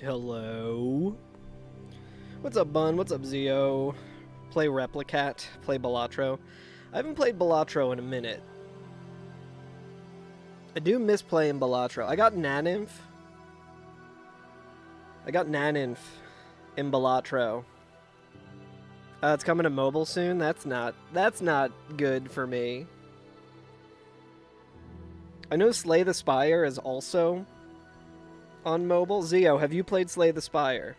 Hello. What's up, Bun? What's up, Zio? Play Replicat. Play Balatro. I haven't played Balatro in a minute. I do miss playing Balatro. I got Naninf. In Balatro. It's coming to mobile soon. That's not good for me. I know Slay the Spire is also on mobile. Zio, have you played Slay the Spire?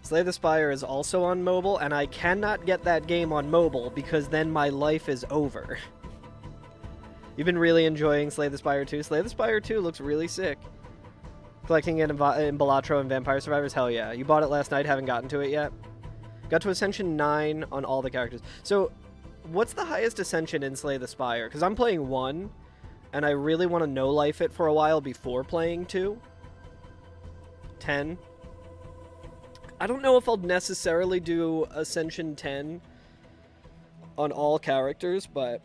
Slay the Spire is also on mobile, and I cannot get that game on mobile because then my life is over. You've been really enjoying Slay the Spire 2? Slay the Spire 2 looks really sick. Collecting it in Balatro and Vampire Survivors? Hell yeah. You bought it last night, haven't gotten to it yet? Got to Ascension 9 on all the characters. So, what's the highest Ascension in Slay the Spire? Because I'm playing 1, and I really want to no-life it for a while before playing 2. 10. I don't know if I'll necessarily do Ascension 10 on all characters, but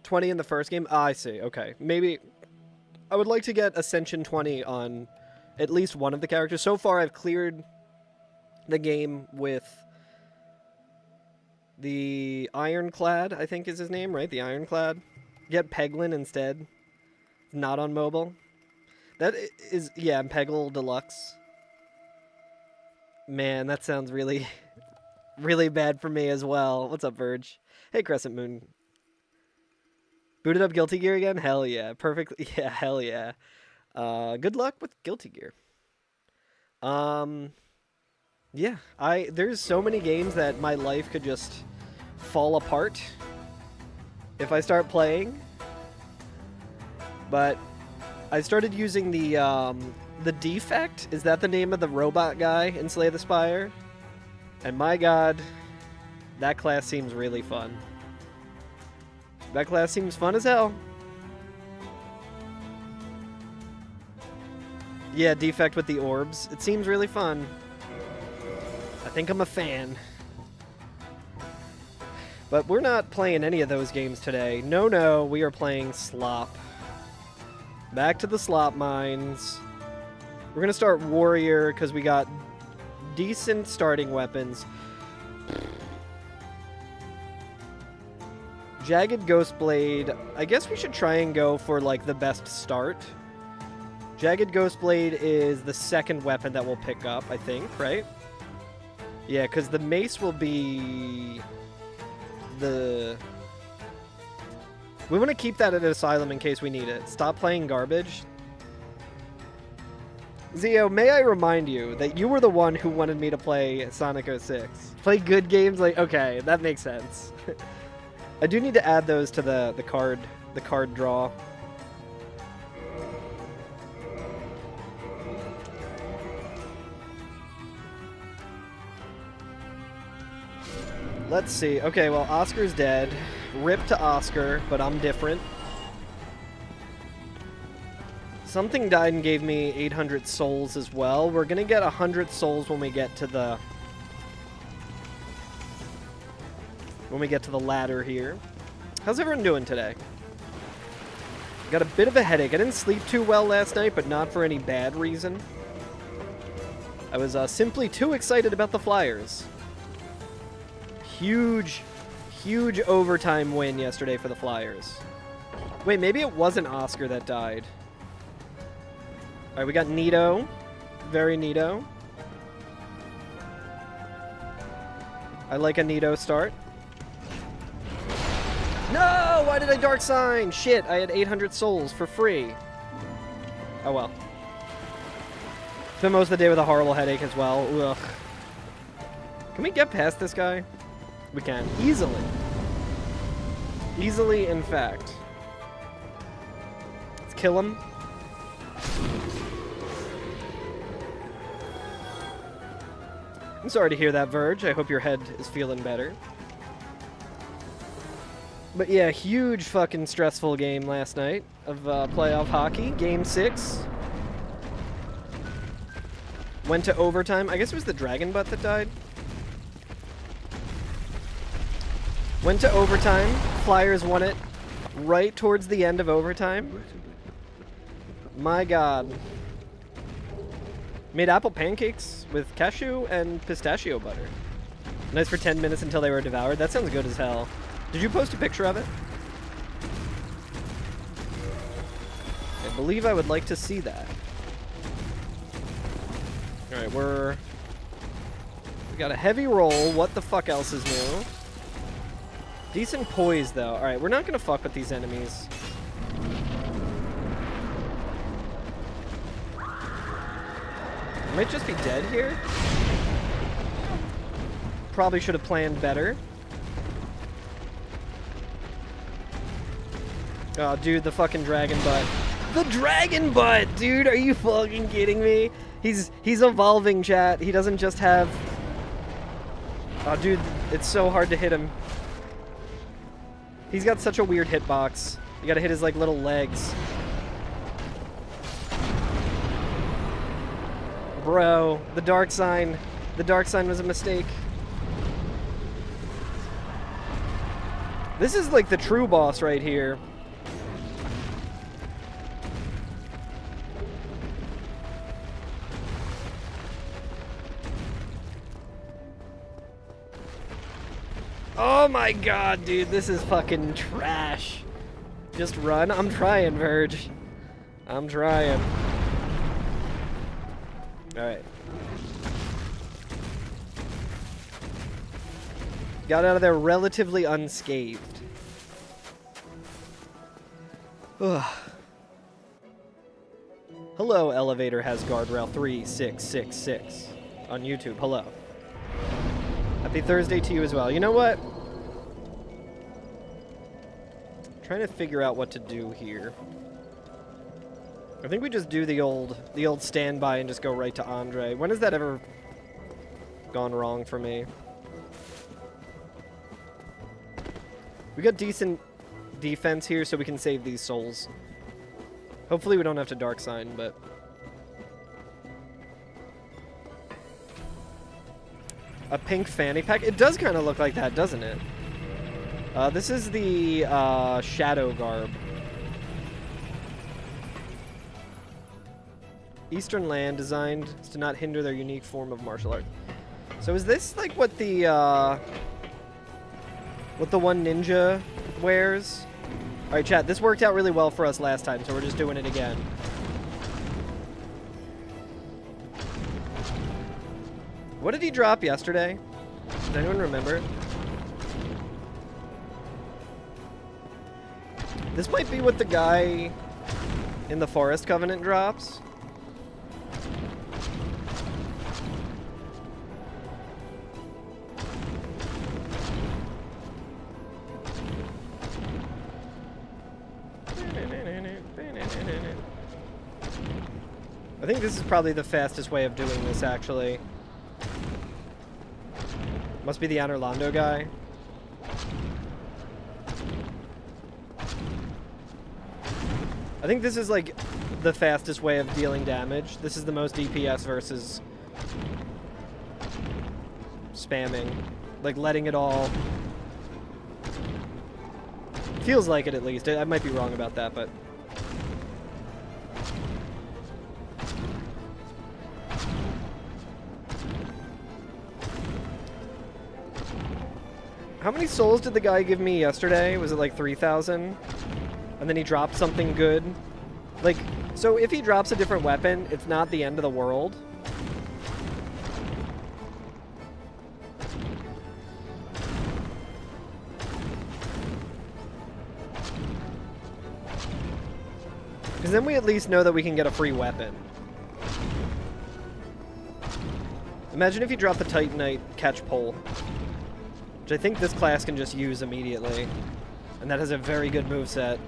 20 in the first game? Ah, I see. Okay. Maybe I would like to get Ascension 20 on at least one of the characters. So far, I've cleared the game with the Ironclad, I think is his name, right? The Ironclad. Get Peglin instead. Not on mobile. That is, yeah, Peggle Deluxe. Man, that sounds really, really bad for me as well. What's up, Verge? Hey, Crescent Moon. Booted up Guilty Gear again? Hell yeah. Perfect. Yeah, hell yeah. Good luck with Guilty Gear. Yeah, there's so many games that my life could just fall apart if I start playing. But I started using the Defect. Is that the name of the robot guy in Slay the Spire? And my god, that class seems really fun. That class seems fun as hell. Yeah, Defect with the orbs. It seems really fun. I think I'm a fan. But we're not playing any of those games today. No, we are playing Slop. Back to the Slop mines. We're gonna start Warrior because we got decent starting weapons. Jagged Ghostblade, I guess we should try and go for, like, the best start. Jagged Ghostblade is the second weapon that we'll pick up, I think, right? Yeah, because the mace will be the... We want to keep that at Asylum in case we need it. Stop playing garbage. Zio, may I remind you that you were the one who wanted me to play Sonic 06. Play good games like... Okay, that makes sense. I do need to add those to the card draw. Let's see. Okay, well, Oscar's dead. Rip to Oscar, but I'm different. Something died and gave me 800 souls as well. We're gonna get 100 souls when we get to the... ladder here. How's everyone doing today? Got a bit of a headache. I didn't sleep too well last night, but not for any bad reason. I was simply too excited about the Flyers. Huge overtime win yesterday for the Flyers. Wait, maybe it wasn't Oscar that died. Alright, we got Nito. Very Nito. I like a Nito start. No! Why did I Dark Sign? Shit, I had 800 souls for free. Oh well. Spent most of the day with a horrible headache as well. Ugh. Can we get past this guy? We can. Easily. Easily, in fact. Let's kill him. I'm sorry to hear that, Verge. I hope your head is feeling better. But yeah, huge fucking stressful game last night of playoff hockey. Game 6. Went to overtime. I guess it was the Dragon Butt that died. Went to overtime. Flyers won it right towards the end of overtime. My god. Made apple pancakes with cashew and pistachio butter. Nice for 10 minutes until they were devoured. That sounds good as hell. Did you post a picture of it? I believe I would like to see that. Alright, we got a heavy roll. What the fuck else is new? Decent poise, though. Alright, we're not gonna fuck with these enemies. I might just be dead here. Probably should have planned better. Oh, dude, the fucking dragon butt. The dragon butt, dude! Are you fucking kidding me? He's evolving, chat. He doesn't just have... Oh, dude, it's so hard to hit him. He's got such a weird hitbox. You gotta hit his, like, little legs. Bro, the dark sign. The dark sign was a mistake. This is, like, the true boss right here. Oh my god, dude, this is fucking trash. Just run. I'm trying, Verge. I'm trying. Alright. Got out of there relatively unscathed. Ugh. Hello, Elevator has guardrail 3666 on YouTube. Hello. Happy Thursday to you as well. You know what? I'm trying to figure out what to do here. I think we just do the old standby and just go right to Andre. When has that ever gone wrong for me? We got decent defense here, so we can save these souls. Hopefully we don't have to Dark Sign, but... A pink fanny pack? It does kind of look like that, doesn't it? This is the Shadow Garb. Eastern land designed to not hinder their unique form of martial art. So is this like what the one ninja wears? Alright, chat, this worked out really well for us last time, so we're just doing it again. What did he drop yesterday? Does anyone remember? This might be what the guy in the Forest Covenant drops. I think this is probably the fastest way of doing this, actually. Must be the Anorlando guy. I think this is like the fastest way of dealing damage. This is the most DPS versus spamming. Like letting it all... Feels like it at least. I might be wrong about that, but... How many souls did the guy give me yesterday? Was it like 3,000? And then he dropped something good? Like, so if he drops a different weapon, it's not the end of the world. Because then we at least know that we can get a free weapon. Imagine if you drop the Titanite catch pole. Which I think this class can just use immediately. And that has a very good moveset.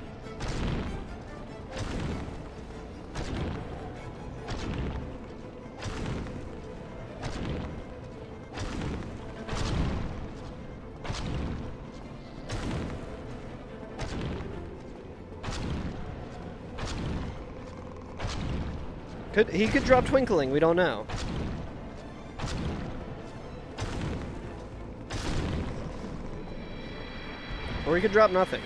He could drop Twinkling, we don't know. Or he could drop nothing.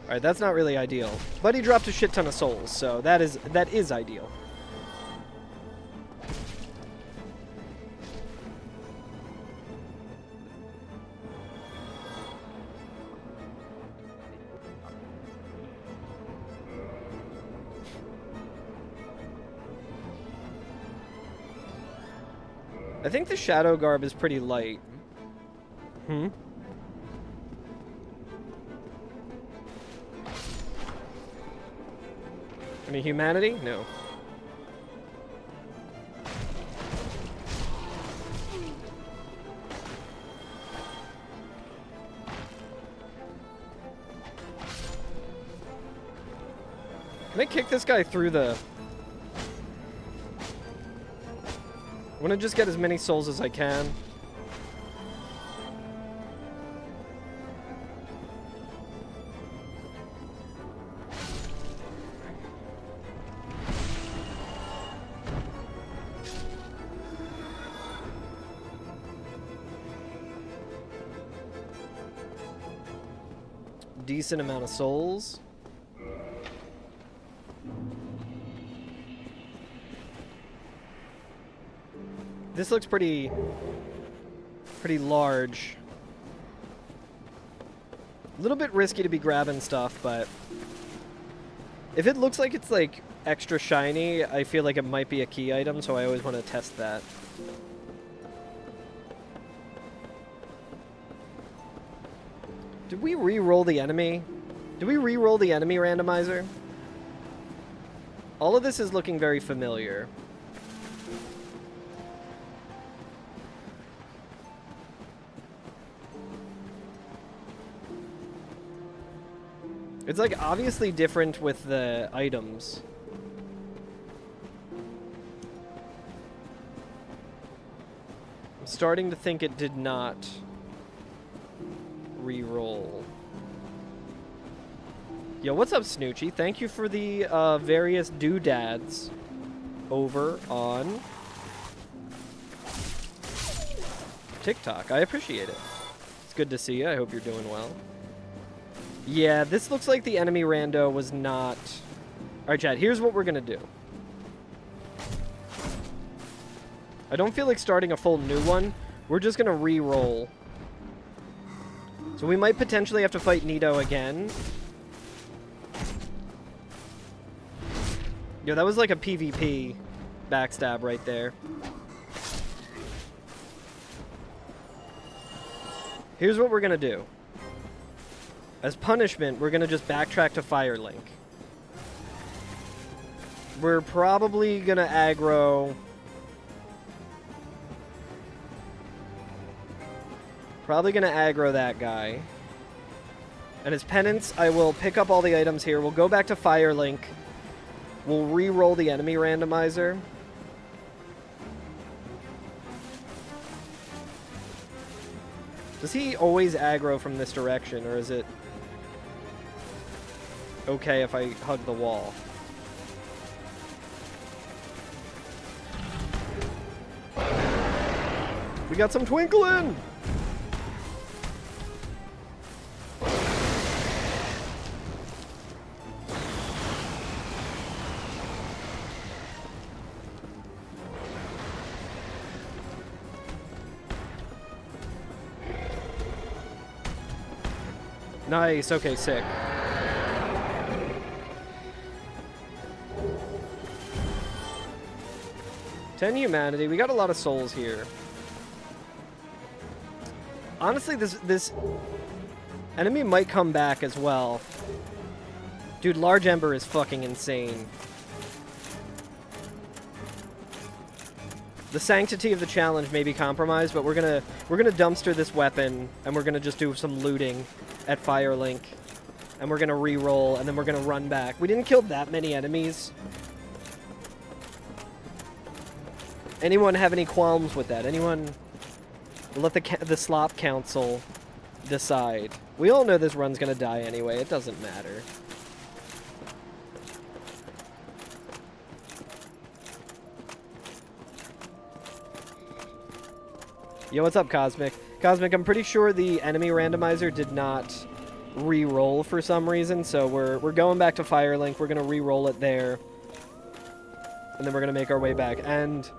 Alright, that's not really ideal. But he dropped a shit ton of souls, so that is ideal. I think the Shadow Garb is pretty light. Any humanity? No. Can I kick this guy through the... I want to just get as many souls as I can. Decent amount of souls. This looks pretty large. A little bit risky to be grabbing stuff, but if it looks like it's like extra shiny, I feel like it might be a key item, so I always want to test that. Did we re-roll the enemy? Did we re-roll the enemy randomizer? All of this is looking very familiar. It's like obviously different with the items. I'm starting to think it did not re-roll. Yo, what's up, Snoochie? Thank you for the various doodads over on TikTok. I appreciate it. It's good to see you. I hope you're doing well. Yeah, this looks like the enemy rando was not... Alright, chat, here's what we're gonna do. I don't feel like starting a full new one. We're just gonna re-roll. So we might potentially have to fight Nito again. Yo, that was like a PvP backstab right there. Here's what we're gonna do. As punishment, we're gonna just backtrack to Firelink. We're probably gonna aggro... Probably gonna aggro that guy. And as penance, I will pick up all the items here. We'll go back to Firelink. We'll re-roll the enemy randomizer. Does he always aggro from this direction, or is it okay if I hug the wall? We got some twinkling! Nice, okay, sick. Ten humanity. We got a lot of souls here. Honestly, this enemy might come back as well. Dude, Large Ember is fucking insane. The sanctity of the challenge may be compromised, but we're gonna dumpster this weapon and we're gonna just do some looting at Firelink, and we're gonna re-roll, and then we're gonna run back. We didn't kill that many enemies. Anyone have any qualms with that? Anyone? We'll let the Slop Council decide. We all know this run's gonna die anyway. It doesn't matter. Yo, what's up, Cosmic? Cosmic, I'm pretty sure the enemy randomizer did not re-roll for some reason, so we're going back to Firelink. We're gonna re-roll it there, and then we're gonna make our way back. And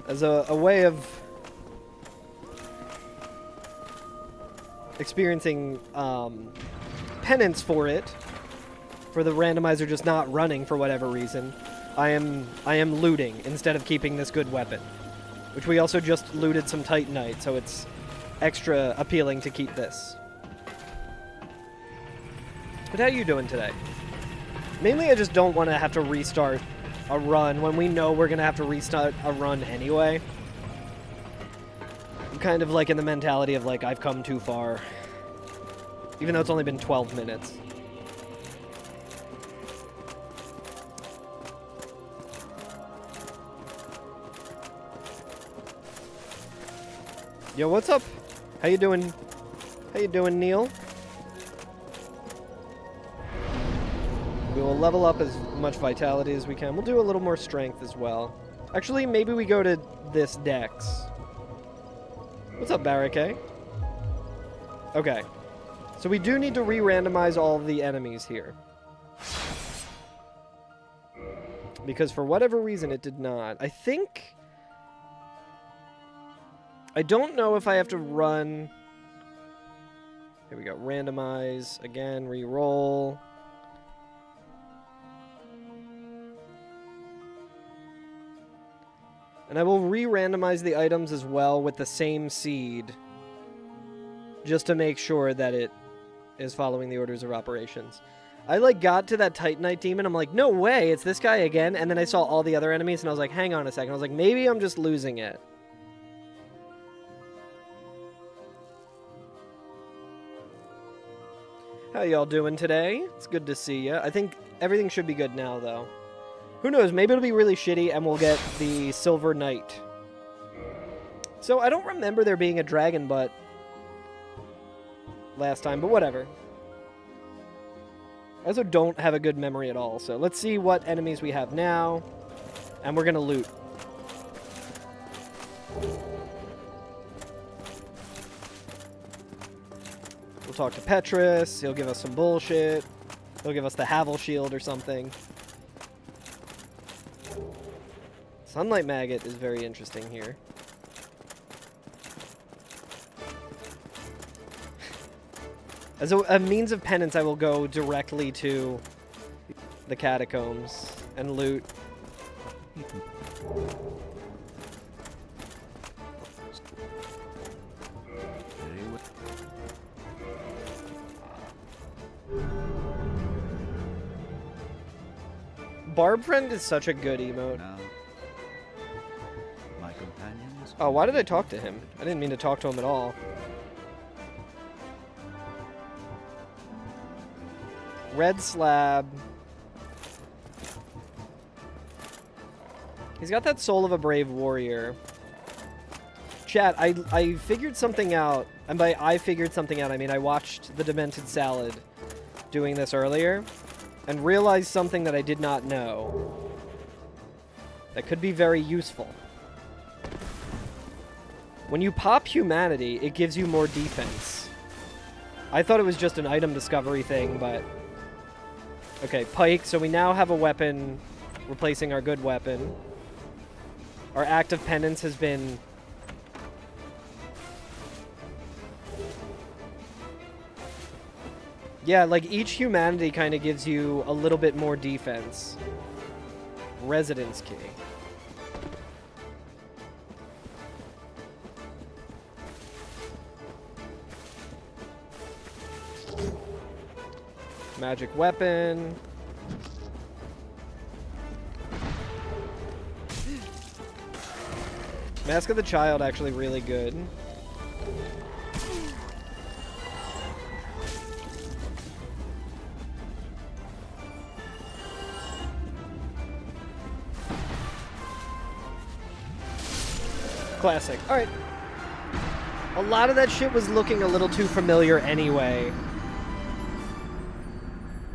as a way of experiencing penance for it, for the randomizer just not running for whatever reason, I am looting instead of keeping this good weapon, which we also just looted some Titanite, so it's extra appealing to keep this. But how are you doing today? Mainly I just don't want to have to restart a run when we know we're going to have to restart a run anyway. I'm kind of like in the mentality of like, I've come too far. Even though it's only been 12 minutes. Yo, what's up? How you doing? How you doing, Neil? We will level up as much vitality as we can. We'll do a little more strength as well. Actually, maybe we go to this dex. What's up, Barricade? Okay. So we do need to re-randomize all of the enemies here. Because for whatever reason it did not. I think... I don't know if I have to run... Here we go. Randomize. Again, re-roll. And I will re-randomize the items as well with the same seed. Just to make sure that it is following the orders of operations. I, like, got to that Titanite demon. I'm like, no way, it's this guy again. And then I saw all the other enemies, and I was like, hang on a second. I was like, maybe I'm just losing it. How y'all doing today? It's good to see ya. I think everything should be good now, though. Who knows? Maybe it'll be really shitty, and we'll get the Silver Knight. So, I don't remember there being a dragon butt last time, but whatever. I also don't have a good memory at all, so let's see what enemies we have now, and we're gonna loot. We'll talk to Petrus, he'll give us some bullshit, he'll give us the Havel Shield or something. Sunlight Maggot is very interesting here. As a means of penance, I will go directly to the catacombs and loot. Barb Friend is such a good emote. Oh, why did I talk to him? I didn't mean to talk to him at all. Red slab. He's got that soul of a brave warrior. Chat, I figured something out. And by I figured something out, I mean I watched the Demented Salad doing this earlier and realized something that I did not know that could be very useful. When you pop humanity, it gives you more defense. I thought it was just an item discovery thing, but... Okay, pike, so we now have a weapon replacing our good weapon. Our act of penance has been... Yeah, like each humanity kind of gives you a little bit more defense. Residence key. Magic weapon. Mask of the Child actually really good. Classic. Alright. A lot of that shit was looking a little too familiar anyway.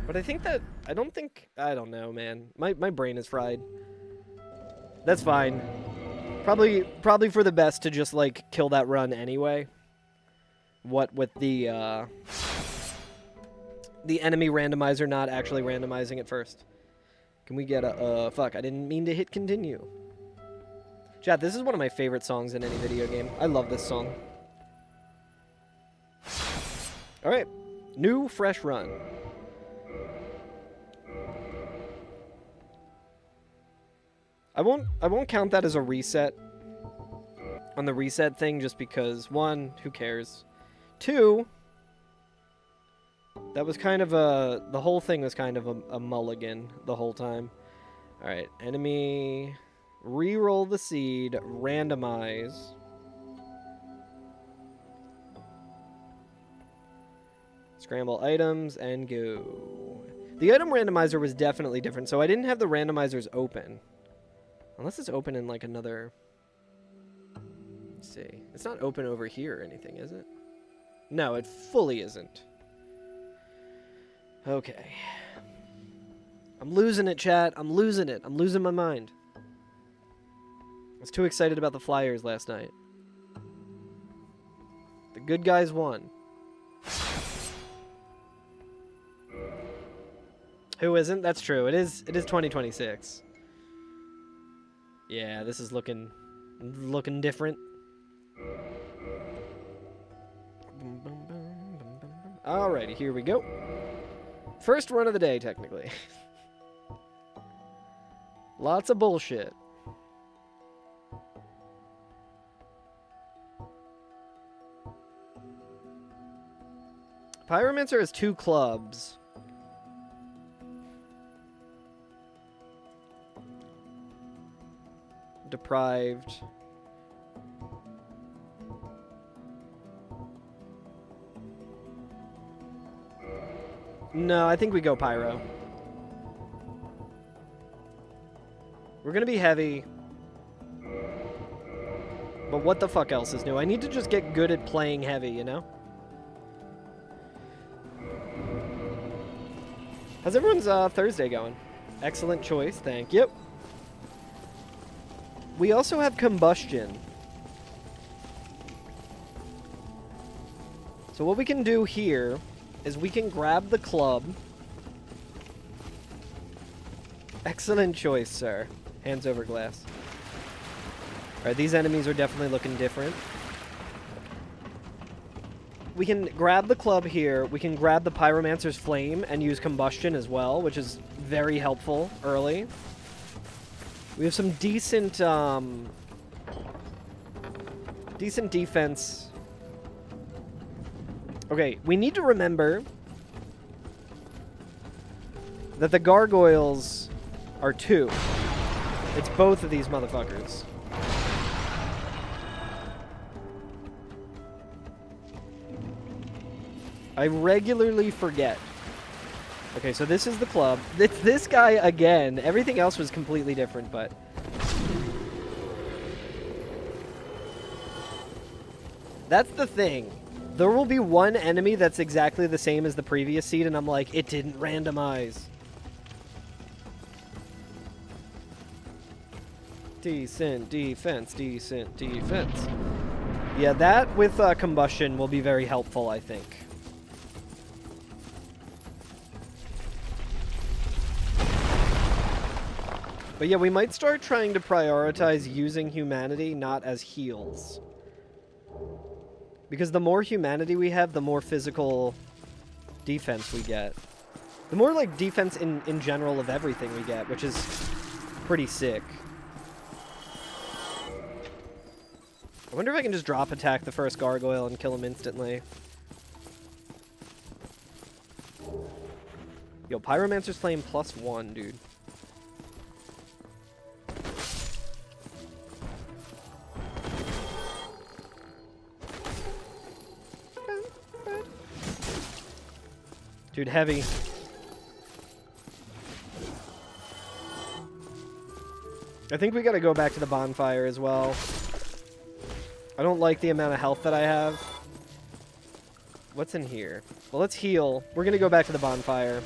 But I think that... I don't know, man. My brain is fried. That's fine. Probably for the best to just, like, kill that run anyway. What with the enemy randomizer not actually randomizing it first. Can we get a fuck, I didn't mean to hit continue. Chat, this is one of my favorite songs in any video game. I love this song. Alright. New, fresh run. I won't count that as a reset on the reset thing just because, one, who cares? Two, that was kind of the whole thing was kind of a mulligan the whole time. Alright, enemy, re-roll the seed, randomize. Scramble items, and go. The item randomizer was definitely different, so I didn't have the randomizers open. Unless it's open in, like, another... Let's see. It's not open over here or anything, is it? No, it fully isn't. Okay. I'm losing it, chat. I'm losing it. I'm losing my mind. I was too excited about the Flyers last night. The good guys won. Who isn't? That's true. It is 2026. Yeah, this is looking different. Alrighty, here we go. First run of the day, technically. Lots of bullshit. Pyromancer has 2 clubs. Deprived. No, I think we go Pyro. We're gonna be heavy. But what the fuck else is new? I need to just get good at playing heavy, you know? How's everyone's Thursday going? Excellent choice, thank you. We also have combustion. So what we can do here is we can grab the club. Excellent choice, sir. Hands over glass. Alright, these enemies are definitely looking different. We can grab the club here. We can grab the Pyromancer's Flame and use combustion as well, which is very helpful early. We have some decent, decent defense. Okay, we need to remember that the gargoyles are 2. It's both of these motherfuckers. I regularly forget. Okay, so this is the club. It's this guy again. Everything else was completely different, but... That's the thing. There will be one enemy that's exactly the same as the previous seed, and I'm like, it didn't randomize. Decent defense, decent defense. Yeah, that with combustion will be very helpful, I think. But yeah, we might start trying to prioritize using humanity not as heals. Because the more humanity we have, the more physical defense we get. The more, like, defense in general of everything we get, which is pretty sick. I wonder if I can just drop attack the first gargoyle and kill him instantly. Yo, Pyromancer's Flame +1, dude. Dude, heavy. I think we gotta go back to the bonfire as well. I don't like the amount of health that I have. What's in here? Well, let's heal. We're gonna go back to the bonfire.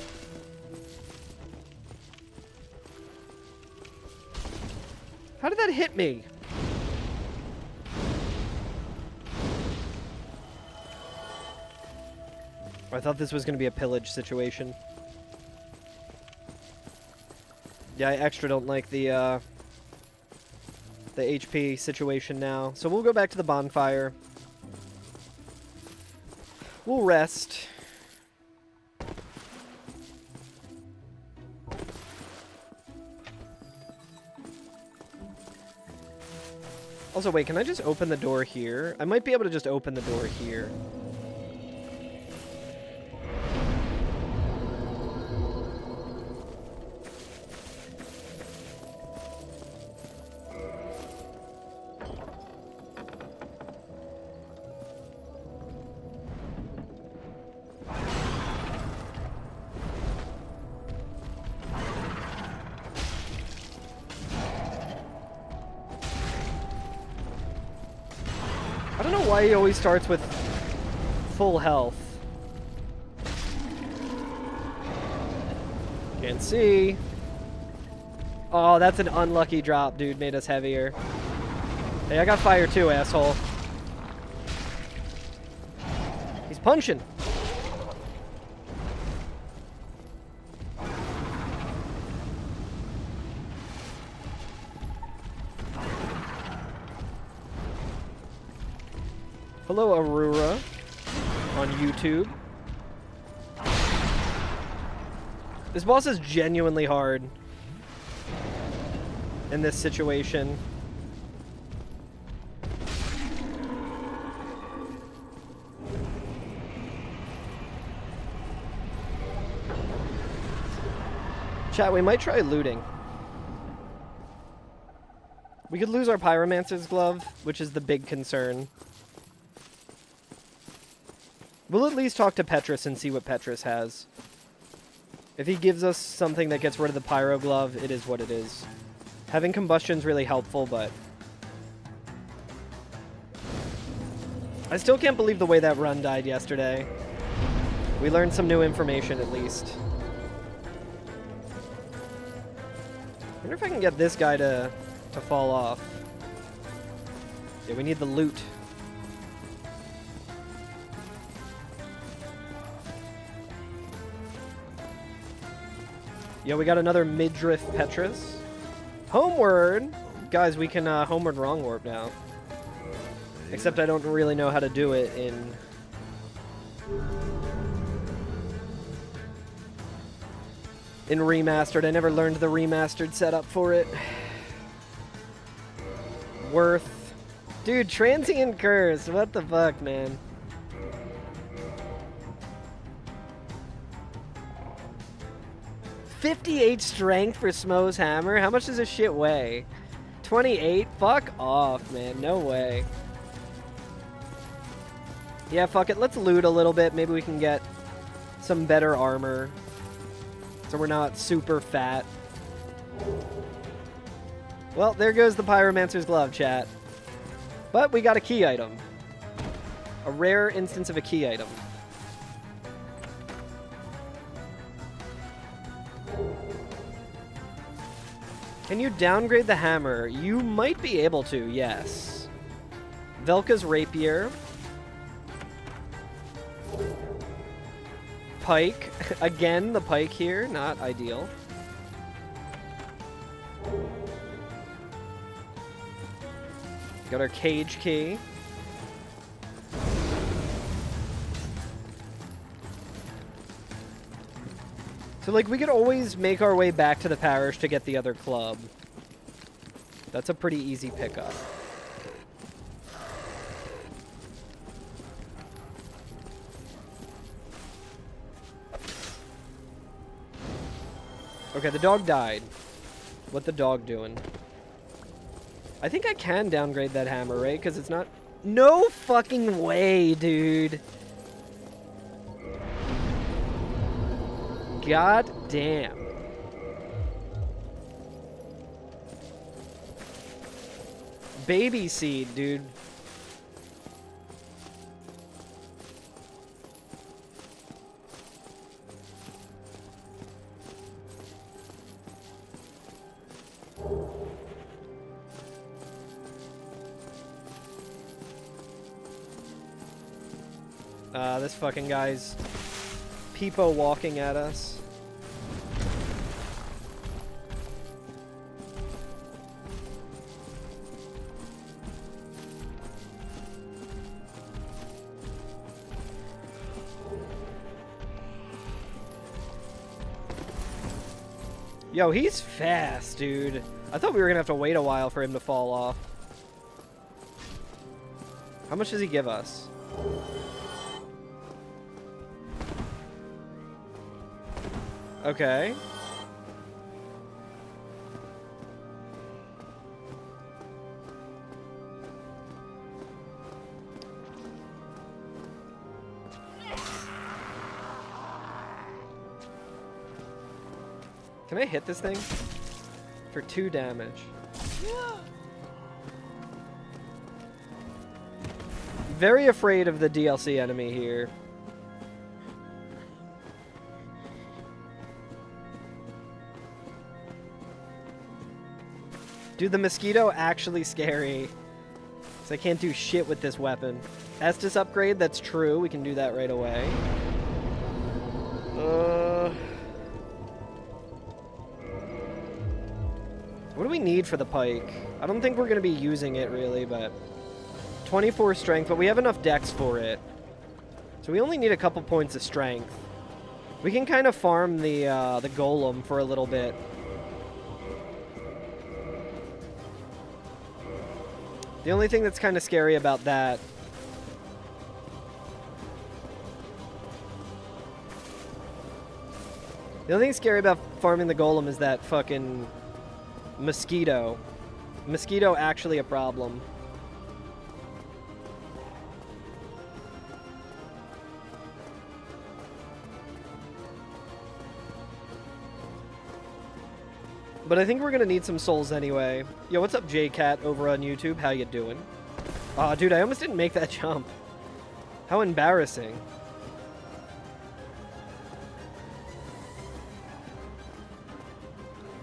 How did that hit me? I thought this was going to be a pillage situation. Yeah, I extra don't like the HP situation now. So we'll go back to the bonfire. We'll rest. Also, wait, can I just open the door here? I might be able to just open the door here. I don't know why he always starts with full health. Can't see. Oh, that's an unlucky drop, dude. Made us heavier. Hey, I got fire too, asshole. He's punching. Hello, Aurora, on YouTube. This boss is genuinely hard in this situation. Chat, we might try looting. We could lose our Pyromancer's glove, which is the big concern. We'll at least talk to Petrus and see what Petrus has. If he gives us something that gets rid of the Pyro Glove, it is what it is. Having combustion's really helpful, but... I still can't believe the way that run died yesterday. We learned some new information, at least. I wonder if I can get this guy to fall off. Yeah, we need the loot. Yeah, we got another midriff Petrus. Homeward! Guys, we can homeward wrong warp now. Except I don't really know how to do it in... Remastered. I never learned the remastered setup for it. Worth. Dude, transient curse. What the fuck, man? $58 strength for Smo's hammer? How much does this shit weigh? 28? Fuck off, man. No way. Yeah, fuck it. Let's loot a little bit. Maybe we can get some better armor. So we're not super fat. Well, there goes the Pyromancer's glove, chat. But we got a key item. A rare instance of a key item. Can you downgrade the hammer? You might be able to, yes. Velka's rapier. Pike. Again, the pike here. Not ideal. Got our cage key. So, like, we could always make our way back to the parish to get the other club. That's a pretty easy pickup. Okay, the dog died. What the dog doing? I think I can downgrade that hammer, right? Because it's not... No fucking way, dude. God damn. Baby seed, dude. This fucking guy's peepo walking at us. Yo, he's fast, dude. I thought we were gonna have to wait a while for him to fall off. How much does he give us? Okay. Can I hit this thing? For 2 damage. Very afraid of the DLC enemy here. Dude, the mosquito actually scary. So I can't do shit with this weapon. Estus upgrade, that's true. We can do that right away. What do we need for the pike? I don't think we're going to be using it really, but 24 strength, but we have enough dex for it. So we only need a couple points of strength. We can kind of farm the golem for a little bit. The only thing that's kind of scary about that The only thing scary about farming the golem is that fucking mosquito. Mosquito actually a problem. But I think we're gonna need some souls anyway. Yo, what's up, JCat over on YouTube? How you doing? Aw, dude, I almost didn't make that jump. How embarrassing.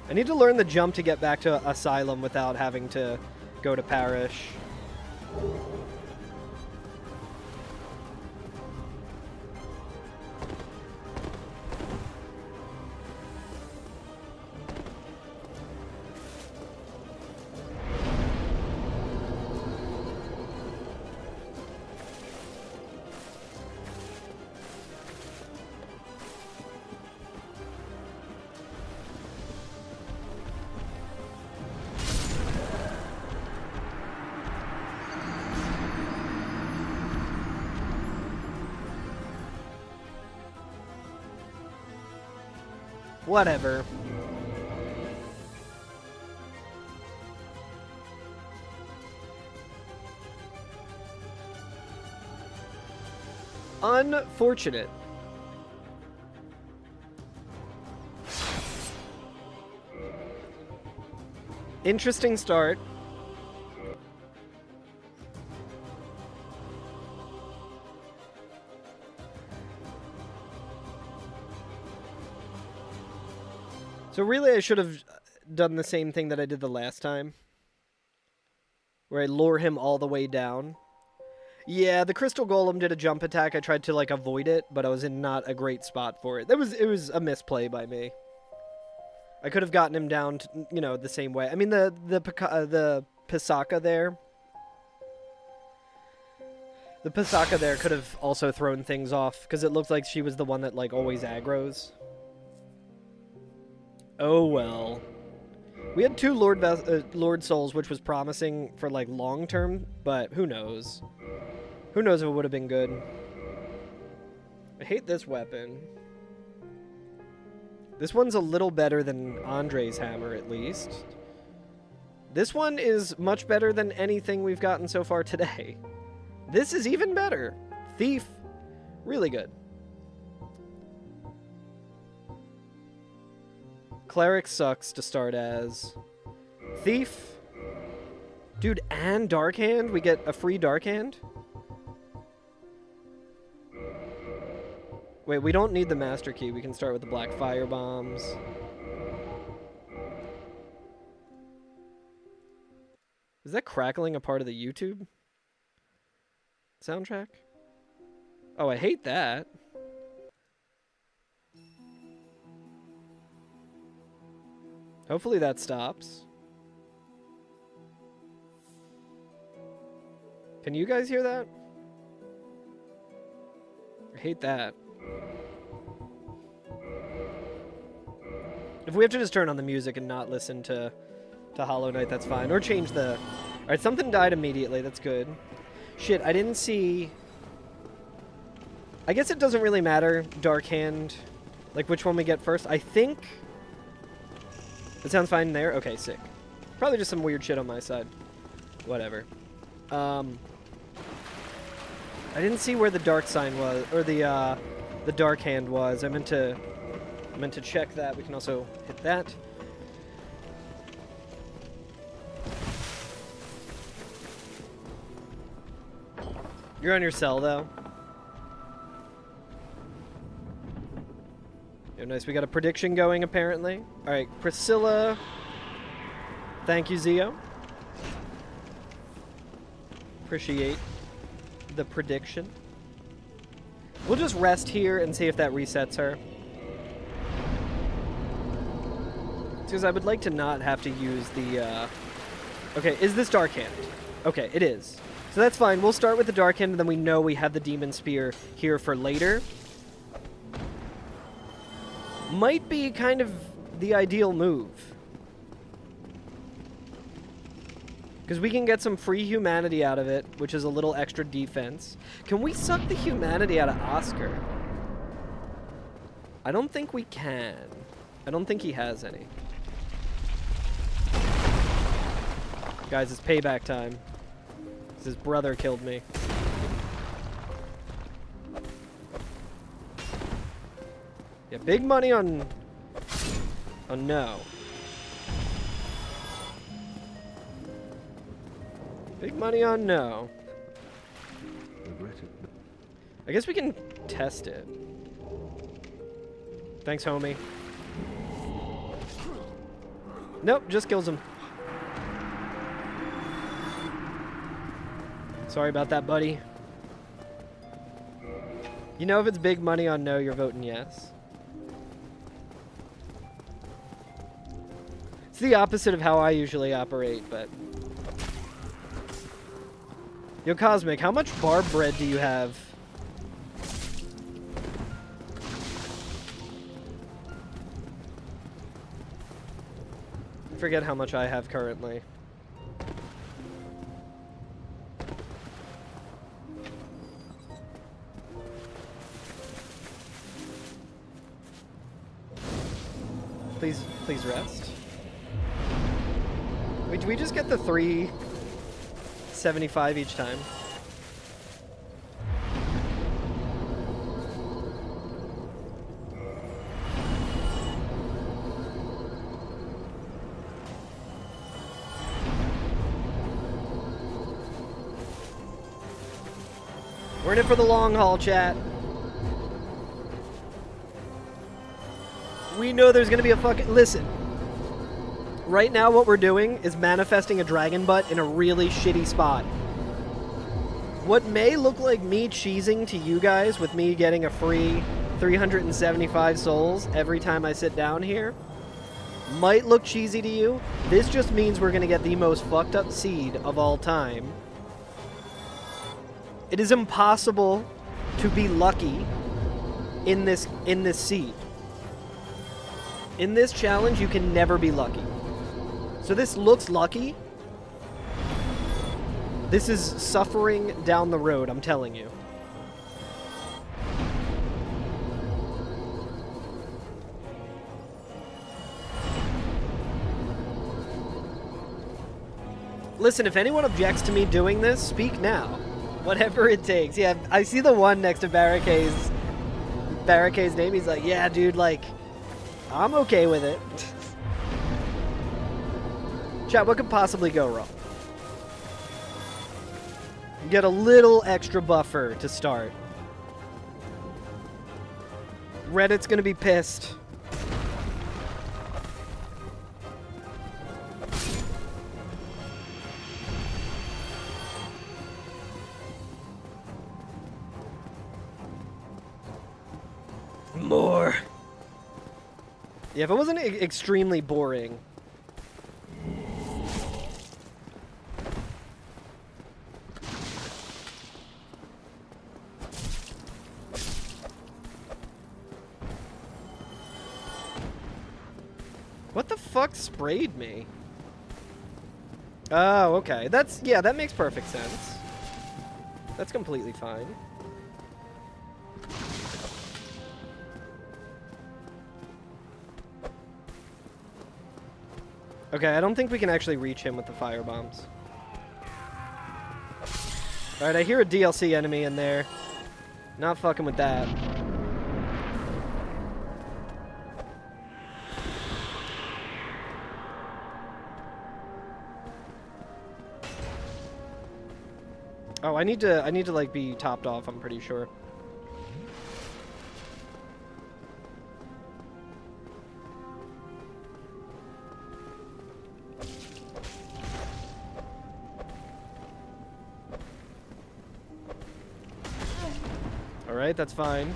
I need to learn the jump to get back to Asylum without having to go to Parish. Whatever. Unfortunate. Interesting start. So really, I should have done the same thing that I did the last time. Where I lure him all the way down. Yeah, the Crystal Golem did a jump attack. I tried to, like, avoid it, but I was in not a great spot for it. It was a misplay by me. I could have gotten him down, to, you know, the same way. I mean, the Pisaka there. The Pisaka there could have also thrown things off, because it looked like she was the one that, like, always aggroes. Oh well. We had 2 Lord Souls, which was promising for, like, long term, but who knows? Who knows if it would have been good. I hate this weapon. This one's a little better than Andre's hammer, at least. This one is much better than anything we've gotten so far today. This is even better. Thief, really good. Cleric sucks to start as. Thief. Dude, and Dark Hand? We get a free Dark Hand? Wait, we don't need the Master Key. We can start with the Black Fire Bombs. Is that crackling a part of the YouTube soundtrack? Oh, I hate that. Hopefully that stops. Can you guys hear that? I hate that. If we have to just turn on the music and not listen to Hollow Knight, that's fine. Or change the... Alright, something died immediately. That's good. Shit, I didn't see... I guess it doesn't really matter, Dark Hand, like which one we get first. I think... It sounds fine there? Okay, sick. Probably just some weird shit on my side. Whatever. I didn't see where the dark sign was, or the Dark Hand was. I meant to check that. We can also hit that. You're on your cell, though. Oh, nice. We got a prediction going, apparently. All right, Priscilla. Thank you, Zio. Appreciate the prediction. We'll just rest here and see if that resets her. Because I would like to not have to use the... Okay, is this Dark Hand? Okay, it is. So that's fine. We'll start with the Dark Hand, and then we know we have the Demon Spear here for later. Might be kind of the ideal move. Because we can get some free humanity out of it, which is a little extra defense. Can we suck the humanity out of Oscar? I don't think we can. I don't think he has any. Guys, it's payback time. His brother killed me. Yeah, big money on no. Big money on no. I guess we can test it. Thanks, homie. Nope, just kills him. Sorry about that, buddy. You know, if it's big money on no, you're voting yes. It's the opposite of how I usually operate, but... Yo, Cosmic, how much barb bread do you have? I forget how much I have currently. Please rest. Wait, do we just get the 375 each time? We're in it for the long haul, chat. We know there's gonna be a fucking... Listen. Right now what we're doing is manifesting a dragon butt in a really shitty spot. What may look like me cheesing to you guys with me getting a free 375 souls every time I sit down here might look cheesy to you. This just means we're gonna get the most fucked up seed of all time. It is impossible to be lucky in this seed. In this challenge, you can never be lucky. So this looks lucky. This is suffering down the road, I'm telling you. Listen, if anyone objects to me doing this, speak now. Whatever it takes. Yeah, I see the one next to Barricade's name. He's like, yeah, dude, like... I'm okay with it. Chat, what could possibly go wrong? Get a little extra buffer to start. Reddit's gonna be pissed. More. Yeah, if it wasn't extremely boring, What the fuck sprayed me? Oh, okay. That's, yeah, that makes perfect sense. That's completely fine. Okay, I don't think we can actually reach him with the fire bombs. Alright, I hear a DLC enemy in there. Not fucking with that. Oh, I need to like be topped off, I'm pretty sure. Alright, that's fine.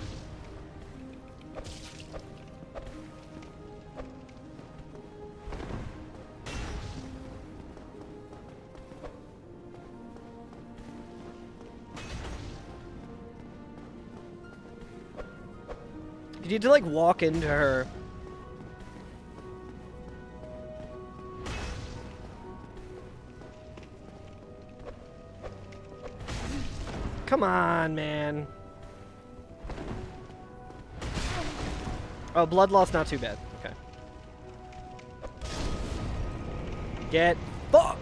You need to, like, walk into her. Come on, man. Oh, blood loss not too bad. Okay. Get fucked!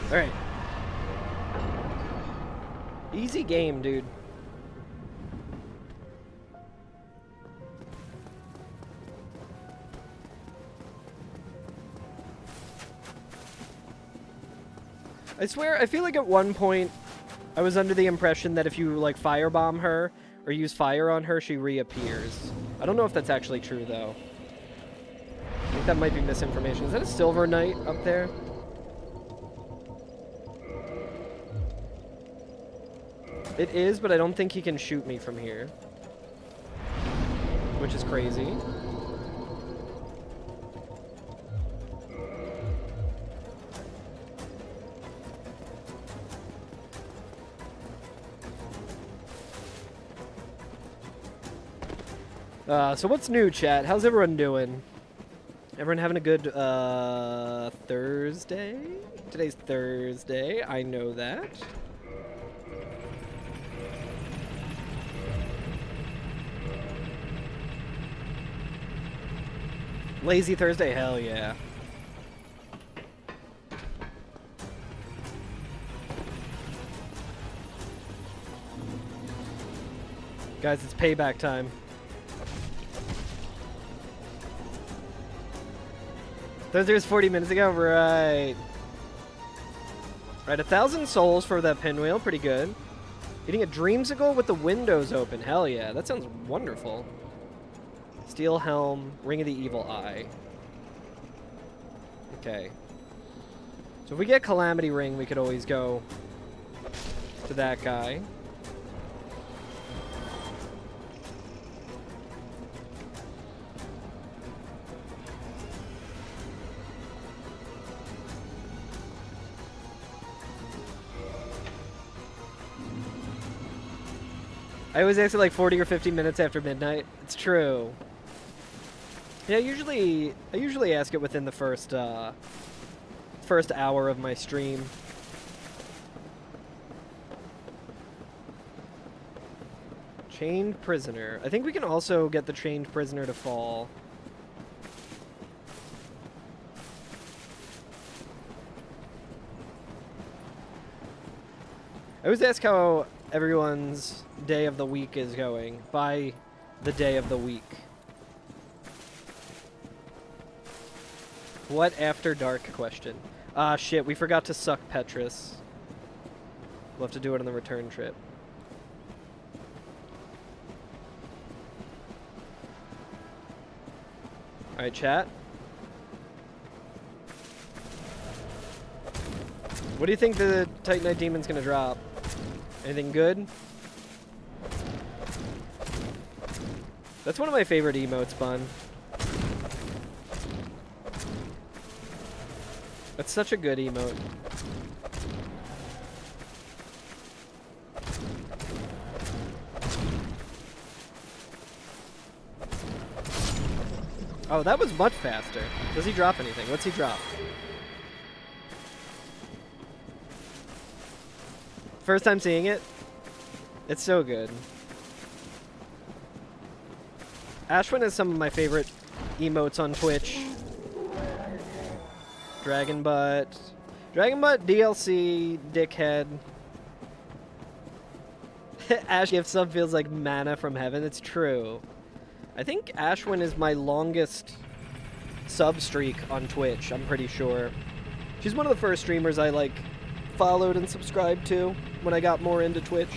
Alright. Easy game, dude. I swear, I feel like at one point I was under the impression that if you, like, firebomb her or use fire on her, she reappears. I don't know if that's actually true, though. I think that might be misinformation. Is that a silver knight up there? It is, but I don't think he can shoot me from here. Which is crazy. So what's new, chat? How's everyone doing? Everyone having a good, Thursday? Today's Thursday, I know that. Lazy Thursday, hell yeah. Guys, it's payback time. Thursday was 40 minutes ago, right. Right, 1,000 souls for that pinwheel, pretty good. Eating a dreamsicle with the windows open, hell yeah, that sounds wonderful. Steel helm, ring of the evil eye. Okay. So if we get calamity ring, we could always go to that guy. I always ask it like 40 or 50 minutes after midnight. It's true. Yeah, I usually ask it within the first hour of my stream. Chained prisoner. I think we can also get the chained prisoner to fall. I always ask how everyone's day of the week is going by the day of the week. What after dark question? Ah, shit, we forgot to suck Petrus. We'll have to do it on the return trip. Alright, chat. What do you think the Titanite Demon's gonna drop? Anything good? That's one of my favorite emotes, Bun. That's such a good emote. Oh, that was much faster. Does he drop anything? What's he drop? First time seeing it? It's so good. Ashwin is some of my favorite emotes on Twitch. Dragon Butt. Dragon Butt, DLC, dickhead. Ash gift sub feels like manna from heaven. It's true. I think Ashwin is my longest sub streak on Twitch, I'm pretty sure. She's one of the first streamers I, like, followed and subscribed to when I got more into Twitch.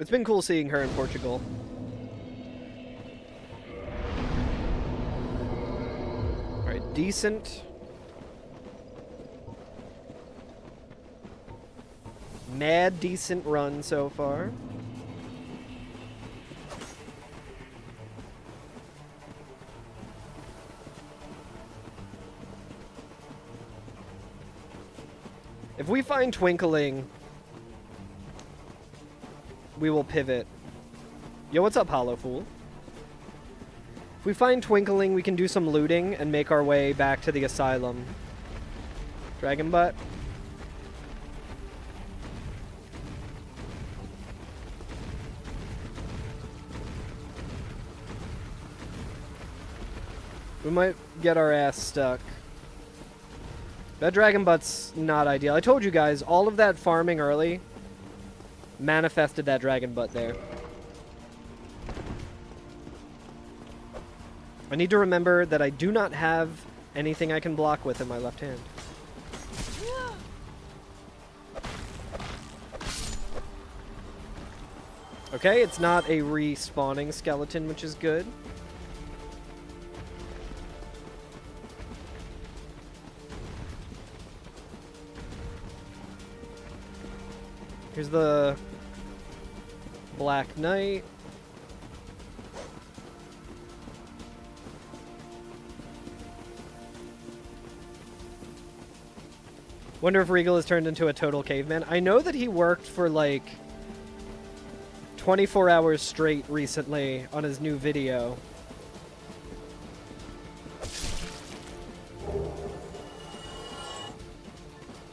It's been cool seeing her in Portugal. Alright, decent. Mad decent run so far. If we find Twinkling, we will pivot. Yo, what's up, Hollow Fool? If we find Twinkling, we can do some looting and make our way back to the asylum. Dragon Butt. We might get our ass stuck. That Dragon Butt's not ideal. I told you guys, all of that farming early manifested that Dragon Butt there. I need to remember that I do not have anything I can block with in my left hand. Okay, it's not a respawning skeleton, which is good. Here's the Black Knight. Wonder if Regal has turned into a total caveman. I know that he worked for like 24 hours straight recently on his new video.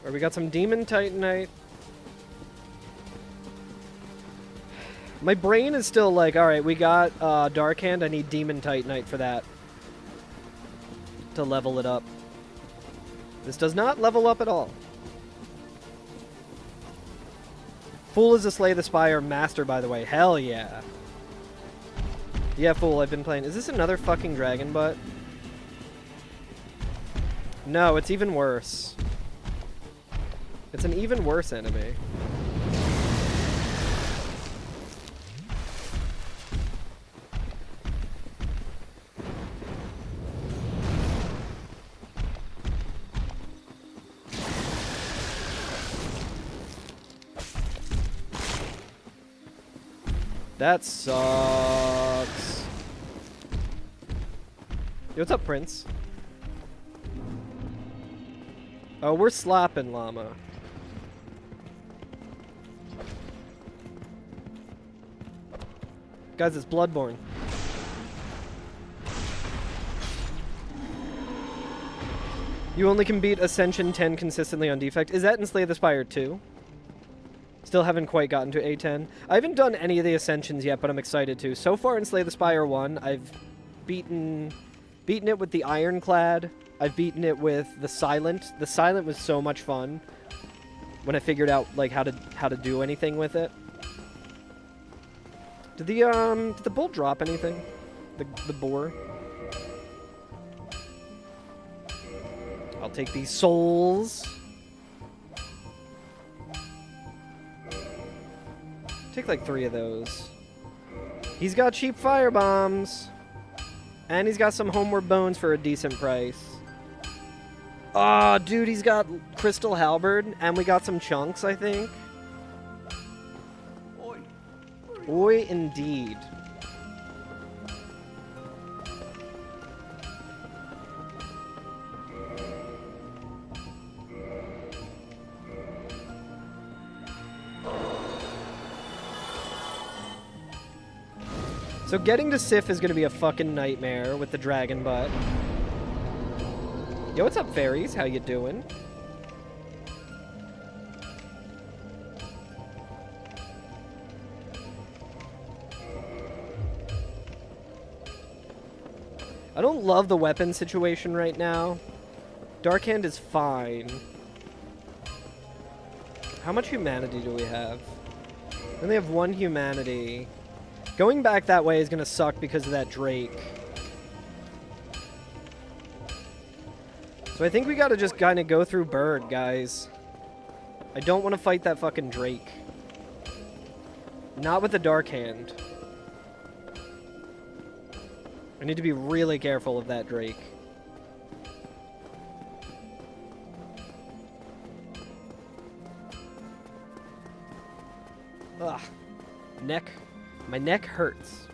Or we got some Demon Titanite. My brain is still like, alright, we got Dark Hand, I need Demon Titanite for that. To level it up. This does not level up at all. Fool is a Slay the Spire master, by the way. Hell yeah. Yeah, Fool, I've been playing. Is this another fucking Dragon Butt? No, it's even worse. It's an even worse enemy. That sucks. Yo, what's up, Prince? Oh, we're slopping, Llama. Guys, it's Bloodborne. You only can beat Ascension 10 consistently on Defect. Is that in Slay the Spire 2? Still haven't quite gotten to A10. I haven't done any of the Ascensions yet, but I'm excited to. So far in Slay the Spire 1, I've beaten it with the Ironclad. I've beaten it with the Silent. The Silent was so much fun when I figured out like how to do anything with it. Did the bull drop anything? The boar? I'll take these souls. Take like 3 of those. He's got cheap fire bombs. And he's got some homeward bones for a decent price. Aw, oh, dude, he's got Crystal Halberd. And we got some chunks, I think. Oi, indeed. So getting to Sif is gonna be a fucking nightmare with the dragon butt. Yo, what's up, fairies? How you doing? I don't love the weapon situation right now. Dark Hand is fine. How much humanity do we have? We only have 1 humanity. Going back that way is gonna suck because of that Drake. So I think we gotta just kinda go through Bird, guys. I don't want to fight that fucking Drake. Not with the Dark Hand. I need to be really careful of that Drake. Ugh. Neck. My neck hurts.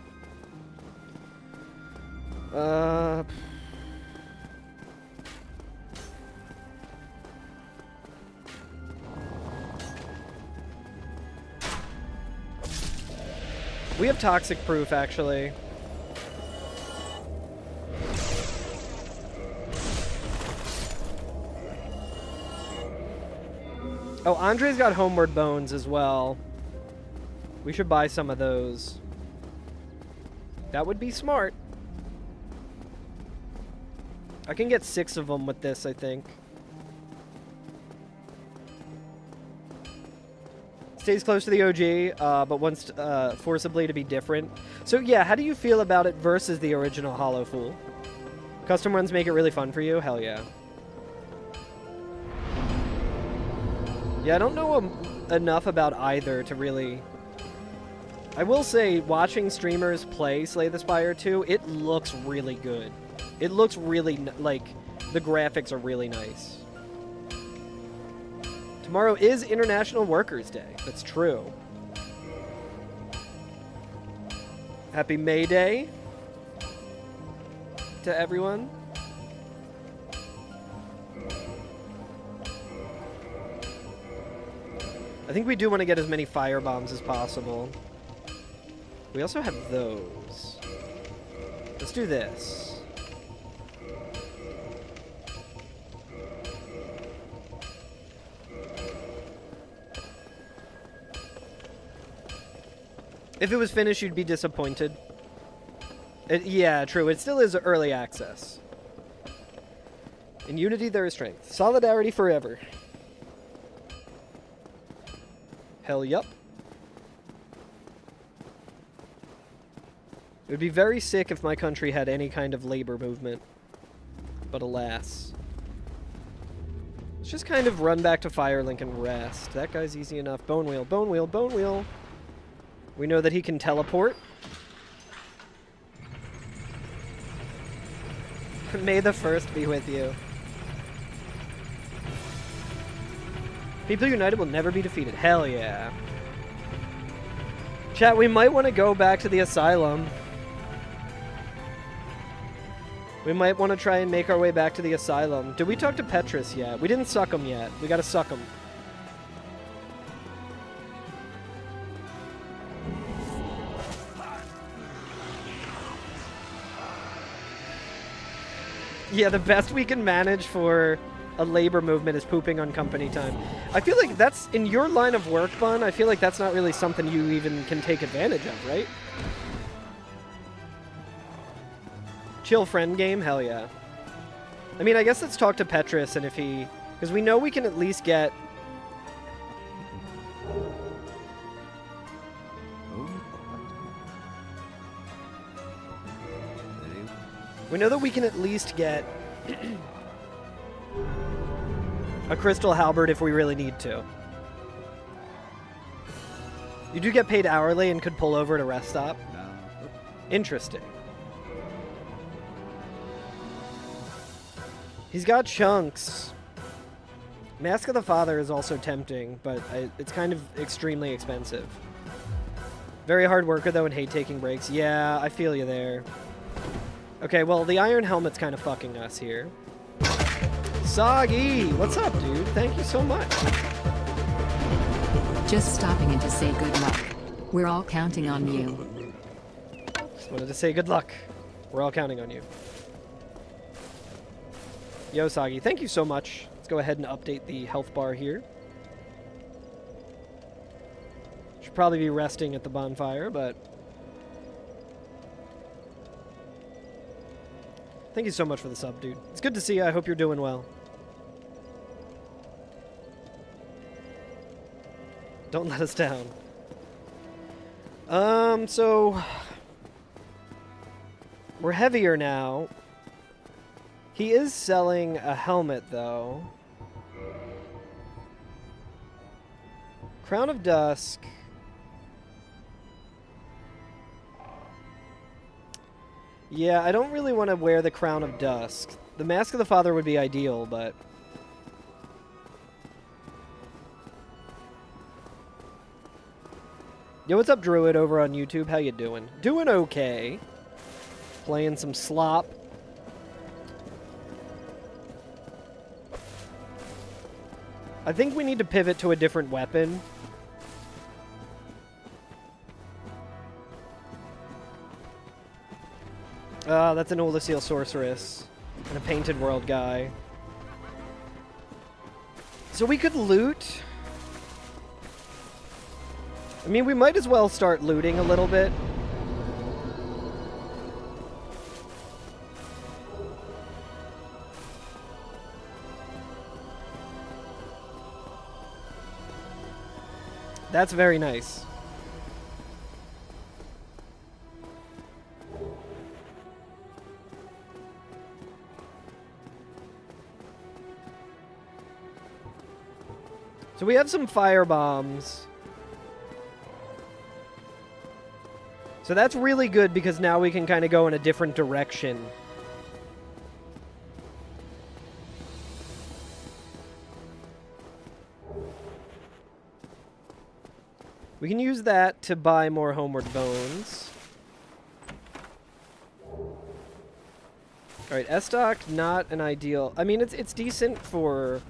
We have toxic proof, actually. Oh, Andre's got Homeward Bones as well. We should buy some of those. That would be smart. I can get 6 of them with this, I think. Stays close to the OG, but wants forcibly to be different. So yeah, how do you feel about it versus the original Hollow Fool? Custom runs make it really fun for you? Hell yeah. Yeah, I don't know enough about either to really... I will say, watching streamers play Slay the Spire 2, it looks really good. It looks really, like, the graphics are really nice. Tomorrow is International Workers' Day. That's true. Happy May Day to everyone. I think we do want to get as many fire bombs as possible. We also have those. Let's do this. If it was finished, you'd be disappointed. Yeah, true. It still is early access. In unity, there is strength. Solidarity forever. Hell yup. It would be very sick if my country had any kind of labor movement. But alas. Let's just kind of run back to Firelink and rest. That guy's easy enough. Bone Wheel, Bone Wheel, Bone Wheel. We know that he can teleport. May the 1st be with you. People United will never be defeated. Hell yeah. Chat, we might want to go back to the asylum. We might want to try and make our way back to the asylum. Did we talk to Petrus yet? We didn't suck him yet. We gotta suck him. Yeah, the best we can manage for a labor movement is pooping on company time. I feel like that's, in your line of work, Bun, I feel like that's not really something you even can take advantage of, right? Chill friend game? Hell yeah. I mean, I guess let's talk to Petrus, and if he... Because we know we can at least get... We know that we can at least get... a crystal halberd if we really need to. You do get paid hourly and could pull over at a rest stop? No. Interesting. He's got chunks. Mask of the Father is also tempting, but it's kind of extremely expensive. Very hard worker, though, and hate taking breaks. Yeah, I feel you there. Okay, well, the Iron Helmet's kind of fucking us here. Soggy! What's up, dude? Thank you so much. Just stopping in to say good luck. We're all counting on you. Just wanted to say good luck. We're all counting on you. Yo, Sagi, thank you so much. Let's go ahead and update the health bar here. Should probably be resting at the bonfire, but... Thank you so much for the sub, dude. It's good to see you. I hope you're doing well. Don't let us down. So... We're heavier now. He is selling a helmet, though. Crown of Dusk. Yeah, I don't really want to wear the Crown of Dusk. The Mask of the Father would be ideal, but... Yo, what's up, Druid, over on YouTube? How you doing? Doing okay. Playing some Slop. I think we need to pivot to a different weapon. That's an Olacile Sorceress. And a Painted World guy. So we could loot. I mean, we might as well start looting a little bit. That's very nice. So we have some fire bombs. So that's really good because now we can kind of go in a different direction. We can use that to buy more Homeward Bones. Alright, S-Stock, not an ideal... I mean, it's decent for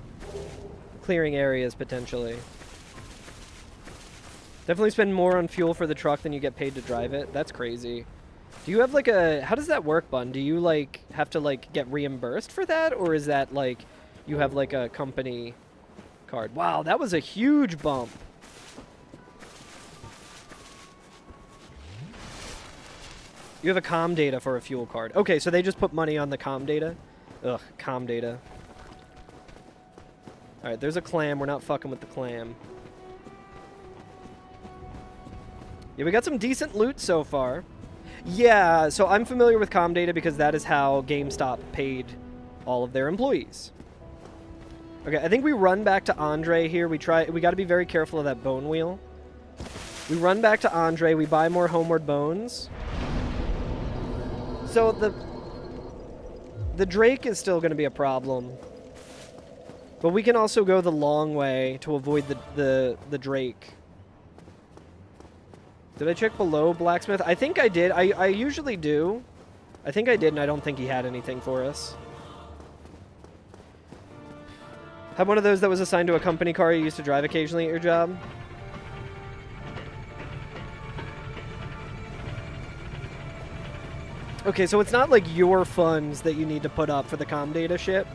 clearing areas, potentially. Definitely spend more on fuel for the truck than you get paid to drive it. That's crazy. Do you have, like, a... How does that work, Bun? Do you, like, have to, like, get reimbursed for that? Or is that, like, you have, like, a company card? Wow, that was a huge bump. You have a comm data for a fuel card. Okay, so they just put money on the comm data? Ugh, comm data. Alright, there's a clam. We're not fucking with the clam. Yeah, we got some decent loot so far. Yeah, so I'm familiar with comm data because that is how GameStop paid all of their employees. Okay, I think we run back to Andre here. We gotta be very careful of that bone wheel. We run back to Andre. We buy more Homeward Bones. So the Drake is still going to be a problem. But we can also go the long way to avoid the Drake. Did I check below Blacksmith? I think I did. I usually do. I think I did, and I don't think he had anything for us. Have one of those that was assigned to a company car you used to drive occasionally at your job? Okay, so it's not like your funds that you need to put up for the comm data shit.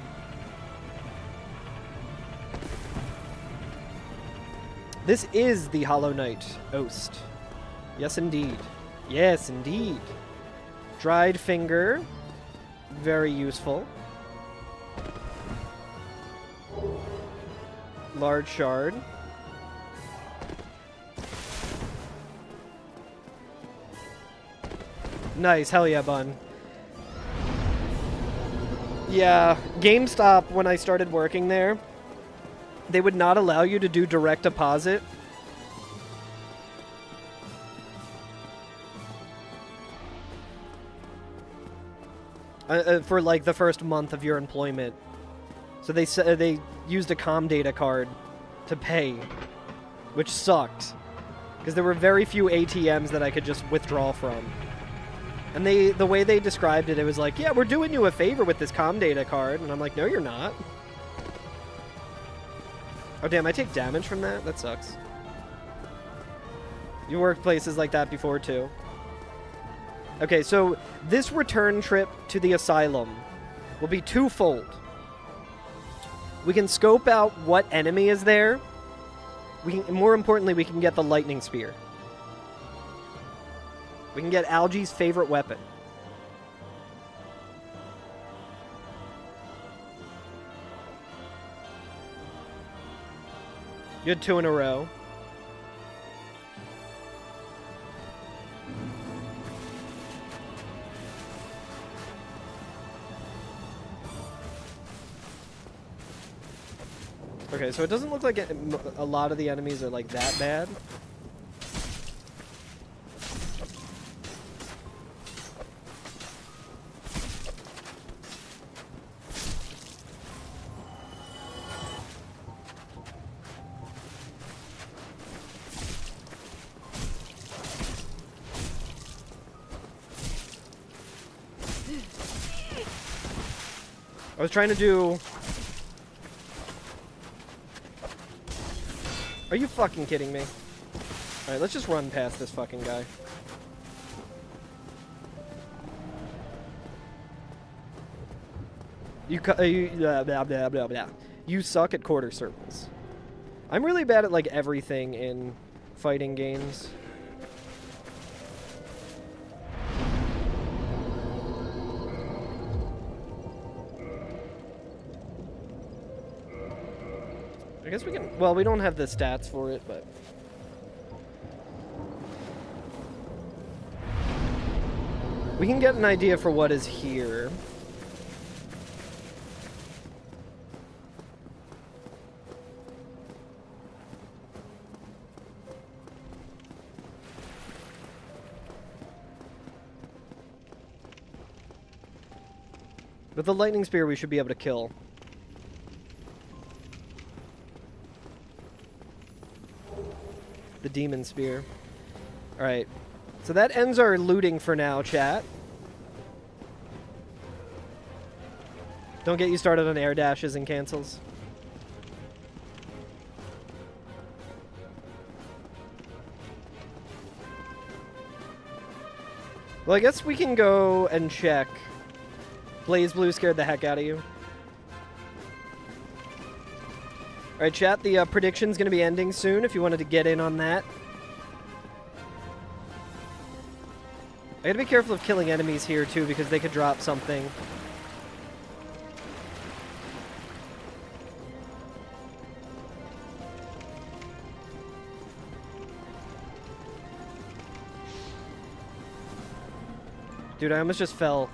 This is the Hollow Knight Oast. Yes, indeed. Yes, indeed. Dried Finger. Very useful. Large Shard. Nice, hell yeah, Bun. Yeah, GameStop, when I started working there, they would not allow you to do direct deposit. For like the first month of your employment. So they used a comm data card to pay, which sucked. Because there were very few ATMs that I could just withdraw from. And the way they described it, it was like, yeah, we're doing you a favor with this comm data card. And I'm like, no, you're not. Oh, damn, I take damage from that? That sucks. You worked places like that before, too. Okay, so this return trip to the asylum will be twofold. We can scope out what enemy is there. More importantly, we can get the lightning spear. We can get Algie's favorite weapon. You had 2 in a row. Okay, so it doesn't look like a lot of the enemies are like that bad. I was trying to do... Are you fucking kidding me? Alright, let's just run past this fucking guy. Blah, blah, blah, blah. You suck at quarter circles. I'm really bad at, like, everything in fighting games. I guess we can... Well, we don't have the stats for it, but... We can get an idea for what is here. With the lightning spear, we should be able to kill. The demon spear. Alright. So that ends our looting for now, chat. Don't get you started on air dashes and cancels. Well, I guess we can go and check. Blaze Blue scared the heck out of you. Alright, chat, the prediction's going to be ending soon if you wanted to get in on that. I gotta be careful of killing enemies here, too, because they could drop something. Dude, I almost just fell.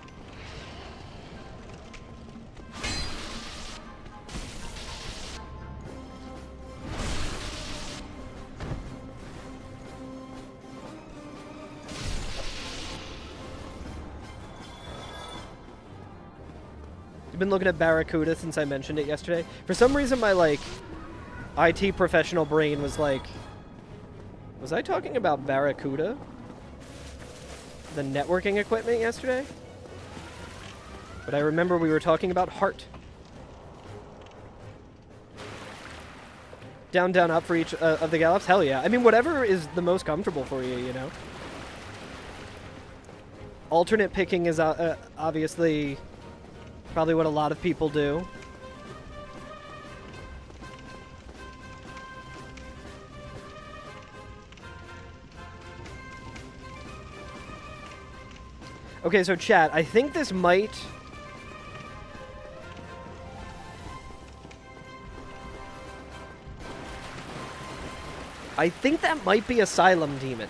I've been looking at Barracuda since I mentioned it yesterday. For some reason, my, like, IT professional brain was like, was I talking about Barracuda? The networking equipment yesterday? But I remember we were talking about Heart. Down, down, up for each of the gallops? Hell yeah. I mean, whatever is the most comfortable for you, you know? Alternate picking is obviously... probably what a lot of people do. Okay, so chat, I think this might... I think that might be Asylum Demon.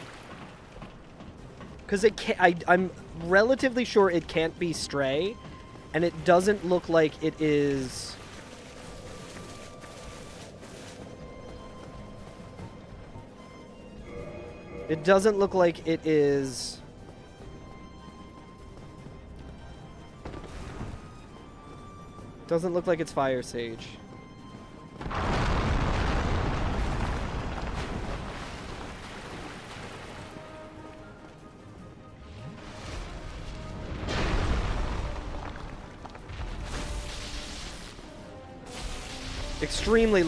Because it can't... I'm relatively sure it can't be Stray. And it doesn't look like it is... It doesn't look like it is... Doesn't look like it's Fire Sage. Extremely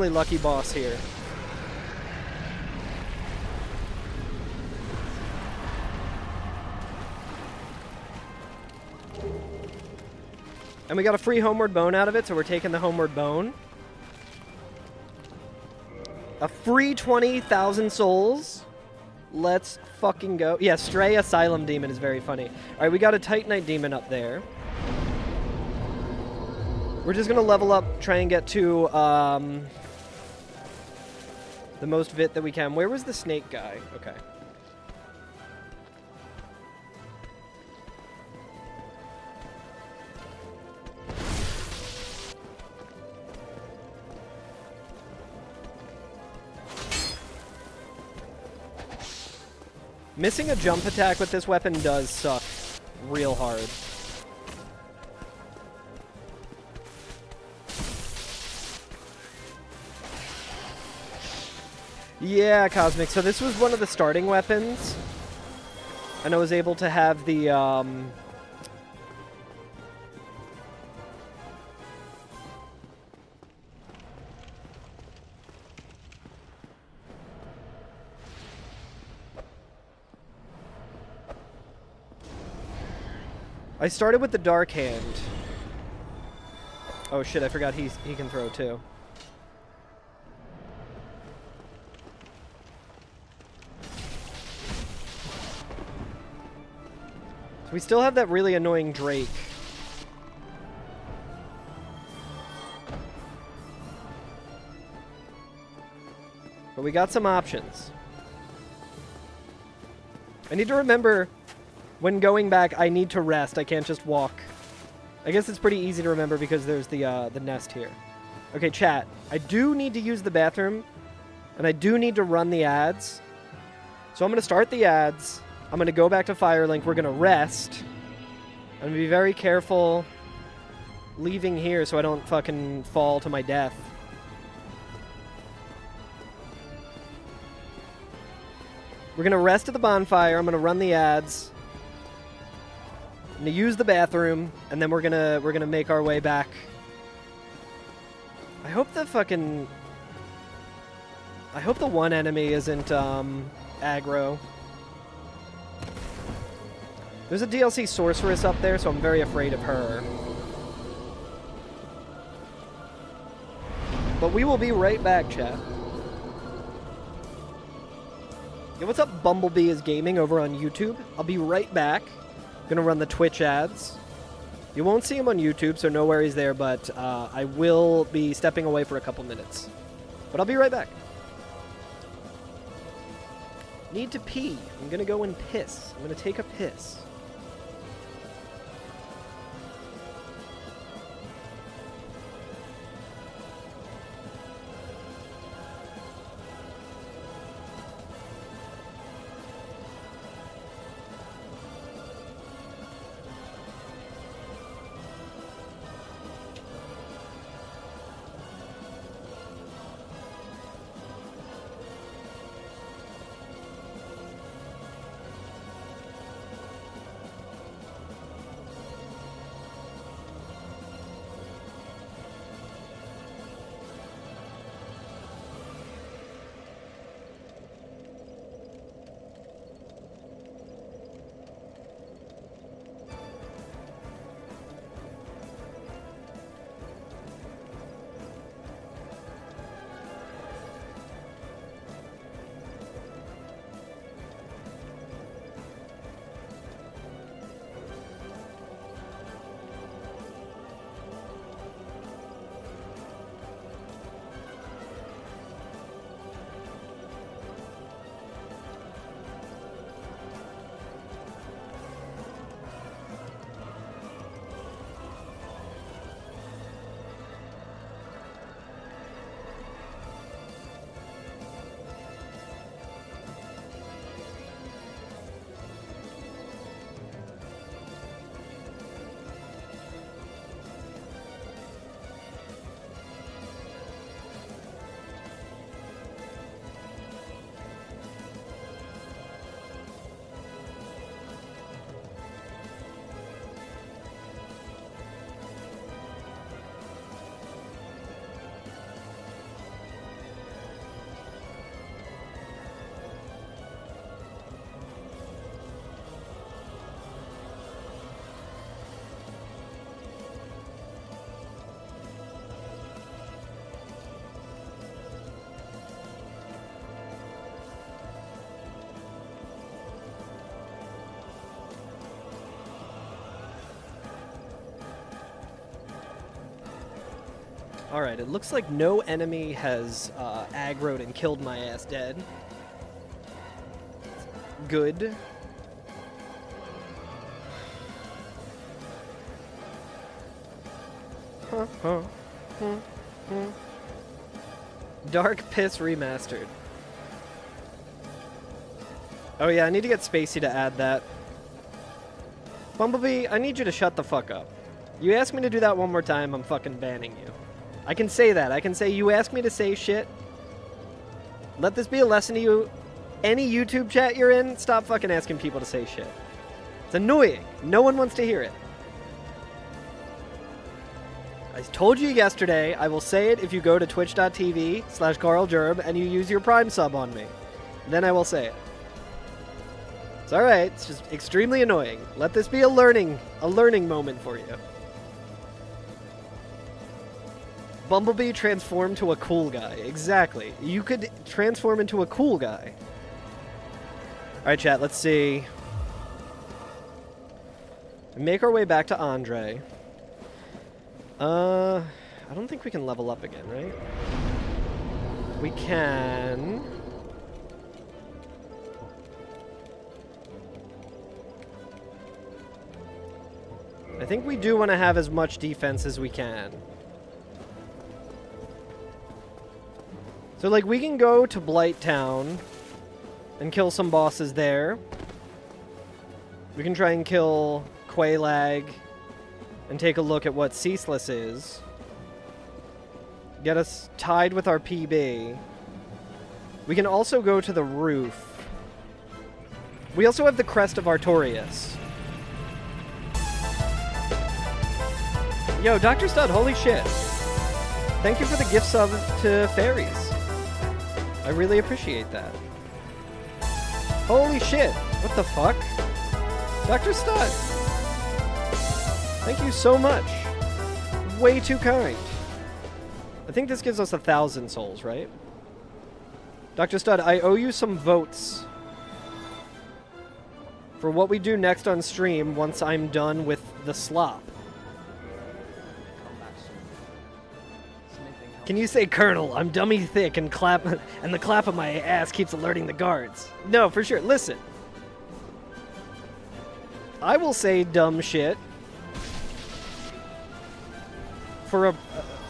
lucky boss here. And we got a free homeward bone out of it, so we're taking the homeward bone. A free 20,000 souls. Let's fucking go. Yeah, Stray Asylum Demon is very funny. Alright, we got a Titanite Demon up there. We're just gonna level up, try and get to, the most vit that we can. Where was the snake guy? Okay. Missing a jump attack with this weapon does suck real hard. Yeah, Cosmic. So this was one of the starting weapons. And I was able to have the, I started with the Dark Hand. Oh shit, I forgot he can throw too. We still have that really annoying Drake. But we got some options. I need to remember when going back, I need to rest. I can't just walk. I guess it's pretty easy to remember because there's the nest here. Okay, chat. I do need to use the bathroom, and I do need to run the ads. So I'm going to start the ads. I'm going to go back to Firelink. We're going to rest. I'm going to be very careful leaving here so I don't fucking fall to my death. We're going to rest at the bonfire. I'm going to run the ads. I'm going to use the bathroom, and then we're gonna make our way back. I hope the one enemy isn't aggro. There's a DLC sorceress up there, so I'm very afraid of her. But we will be right back, chat. Yo, what's up, Bumblebee is Gaming over on YouTube? I'll be right back. Gonna run the Twitch ads. You won't see him on YouTube, so no worries there, but I will be stepping away for a couple minutes. But I'll be right back. Need to pee. I'm gonna go and piss. I'm gonna take a piss. Alright, it looks like no enemy has aggroed and killed my ass dead. Good. Dark Piss Remastered. Oh yeah, I need to get Spacey to add that. Bumblebee, I need you to shut the fuck up. You ask me to do that one more time, I'm fucking banning you. I can say that. I can say, you ask me to say shit. Let this be a lesson to you. Any YouTube chat you're in, stop fucking asking people to say shit. It's annoying. No one wants to hear it. I told you yesterday, I will say it if you go to twitch.tv/CarlJerb and you use your Prime sub on me. Then I will say it. It's alright, it's just extremely annoying. Let this be a learning moment for you. Bumblebee transformed to a cool guy. Exactly. You could transform into a cool guy. Alright, chat, let's see. Make our way back to Andre. I don't think we can level up again, right? We can. I think we do want to have as much defense as we can. So, like, we can go to Blight Town and kill some bosses there. We can try and kill Quaylag and take a look at what Ceaseless is. Get us tied with our PB. We can also go to the roof. We also have the Crest of Artorias. Yo, Dr. Stud, holy shit. Thank you for the gift sub to Fairies. I really appreciate that. Holy shit. What the fuck? Dr. Stud. Thank you so much. Way too kind. I think this gives us 1,000 souls, right? Dr. Stud, I owe you some votes for what we do next on stream once I'm done with the Slop. Can you say, Colonel, I'm dummy thick and the clap of my ass keeps alerting the guards? No, for sure. Listen. I will say dumb shit for a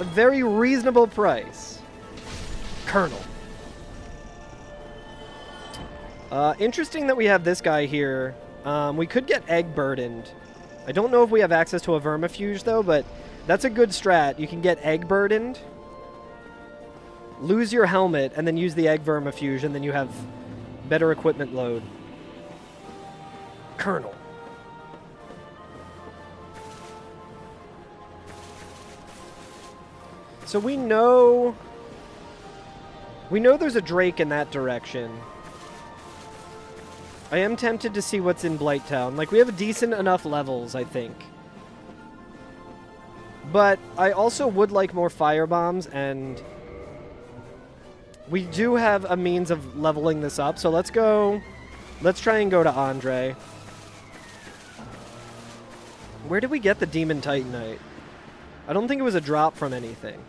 very reasonable price. Colonel. Interesting that we have this guy here. We could get egg burdened. I don't know if we have access to a vermifuge, though, but that's a good strat. You can get egg burdened, lose your helmet, and then use the egg vermifuge, and then you have better equipment load. Colonel. So we know there's a Drake in that direction. I am tempted to see what's in Blight Town. Like, we have decent enough levels, I think. But I also would like more firebombs, and we do have a means of leveling this up. So let's try and go to Andre. Where did we get the Demon Titanite? I don't think it was a drop from anything.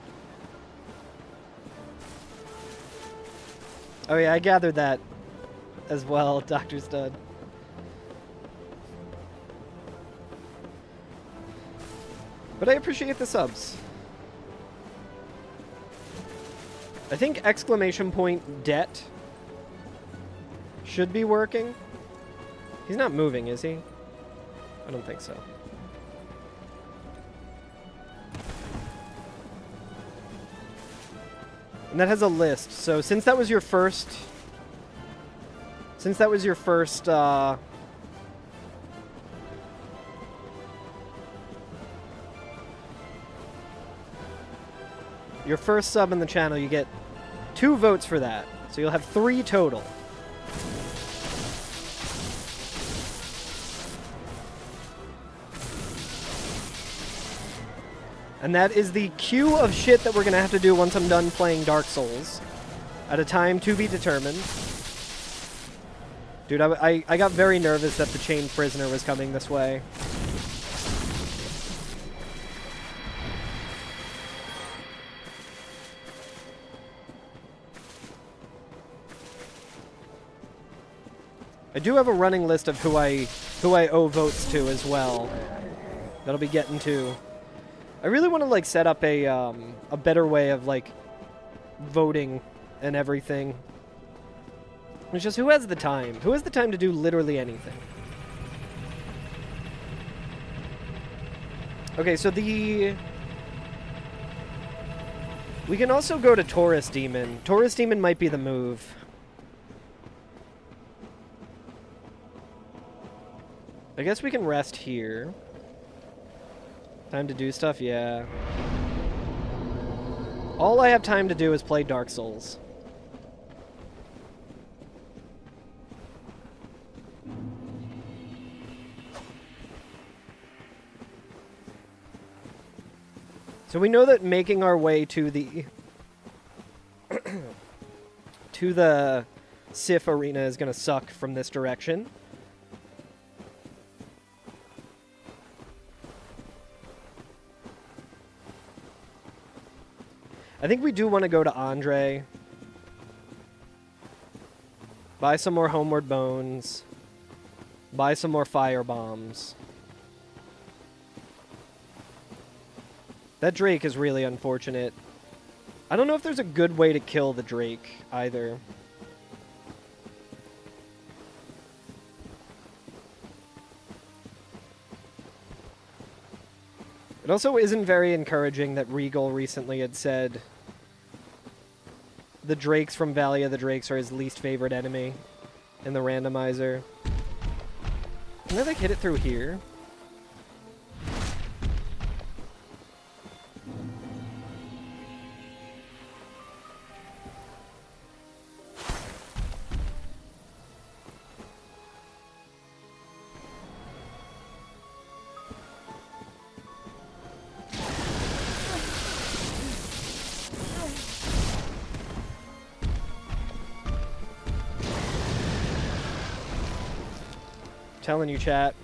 Oh yeah, I gathered that as well, Dr. Stud. But I appreciate the subs. I think exclamation point debt should be working. He's not moving, is he? I don't think so. And that has a list. So since that was your first... your first sub in the channel, you get 2 votes for that. So you'll have 3 total. And that is the queue of shit that we're going to have to do once I'm done playing Dark Souls. At a time to be determined. Dude, I got very nervous that the chained prisoner was coming this way. I do have a running list of who I owe votes to as well. That'll be getting to. I really want to like set up a better way of like voting and everything. It's just who has the time? Who has the time to do literally anything? Okay, so we can also go to Taurus Demon. Taurus Demon might be the move. I guess we can rest here. Time to do stuff? Yeah. All I have time to do is play Dark Souls. So we know that making our way to the to the Sif arena is going to suck from this direction. I think we do want to go to Andre. Buy some more Homeward Bones. Buy some more fire bombs. That Drake is really unfortunate. I don't know if there's a good way to kill the Drake, either. It also isn't very encouraging that Regal recently had said the Drakes from Valley of the Drakes are his least favorite enemy in the randomizer. Can I, like, hit it through here? Telling you, chat.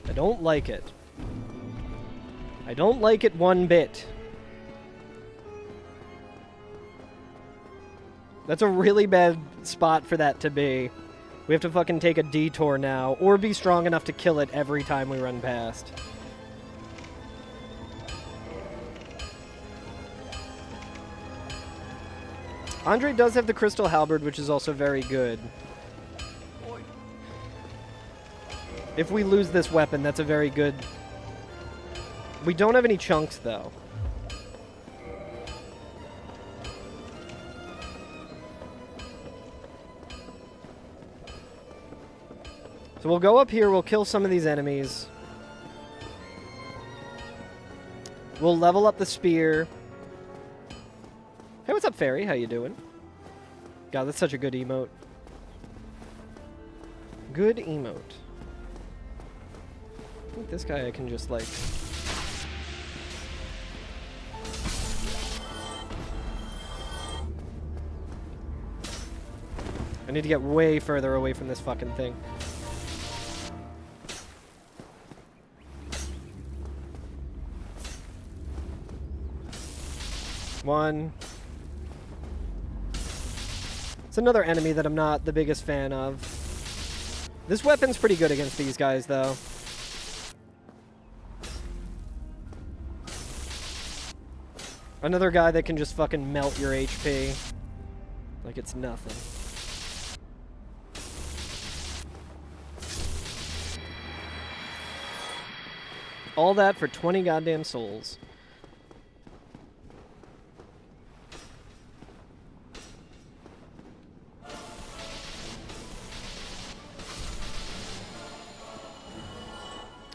I don't like it. I don't like it one bit. That's a really bad spot for that to be. We have to fucking take a detour now, or be strong enough to kill it every time we run past. Andre does have the Crystal Halberd, which is also very good. If we lose this weapon, that's a very good... We don't have any chunks, though. So we'll go up here, we'll kill some of these enemies. We'll level up the spear. Hey, what's up, Fairy? How you doing? God, that's such a good emote. Good emote. I think this guy I can just, like... I need to get way further away from this fucking thing. One. It's another enemy that I'm not the biggest fan of. This weapon's pretty good against these guys, though. Another guy that can just fucking melt your HP. Like it's nothing. All that for 20 goddamn souls.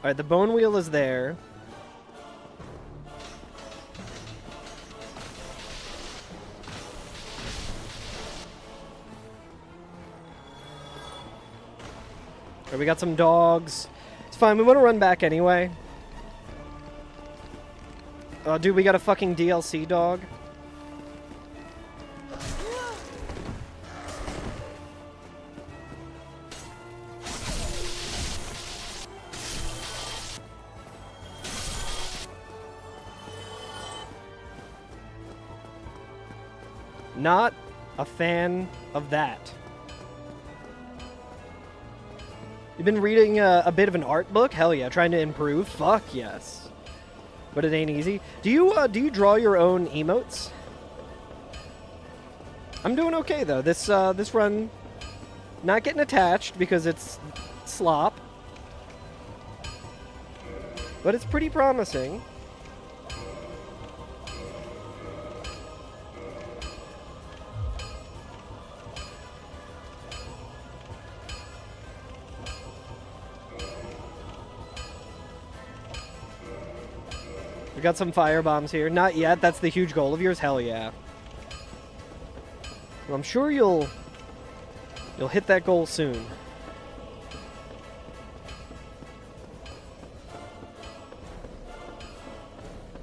Alright, the bone wheel is there. Alright, we got some dogs. It's fine, we want to run back anyway. Oh, dude, we got a fucking DLC dog. Not a fan of that. You've been reading a bit of an art book? Hell yeah. Trying to improve? Fuck yes. But it ain't easy. Do you draw your own emotes? I'm doing okay though. This run, not getting attached because it's slop, but it's pretty promising. We got some fire bombs here. Not yet. That's the huge goal of yours. Hell yeah. Well, I'm sure you'll hit that goal soon.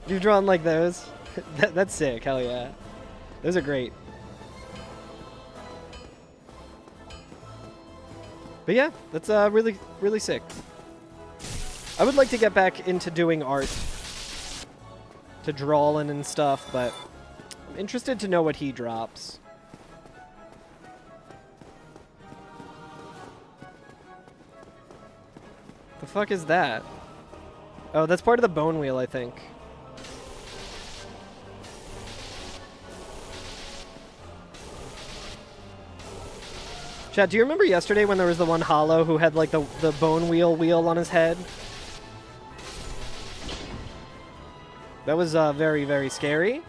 You've drawn like those? That's sick. Hell yeah. Those are great. But yeah, that's really, really sick. I would like to get back into doing art, to drawing and stuff, but I'm interested to know what he drops. The fuck is that? Oh, that's part of the bone wheel, I think. Chat, do you remember yesterday when there was the one hollow who had like the bone wheel on his head? That was very, very scary.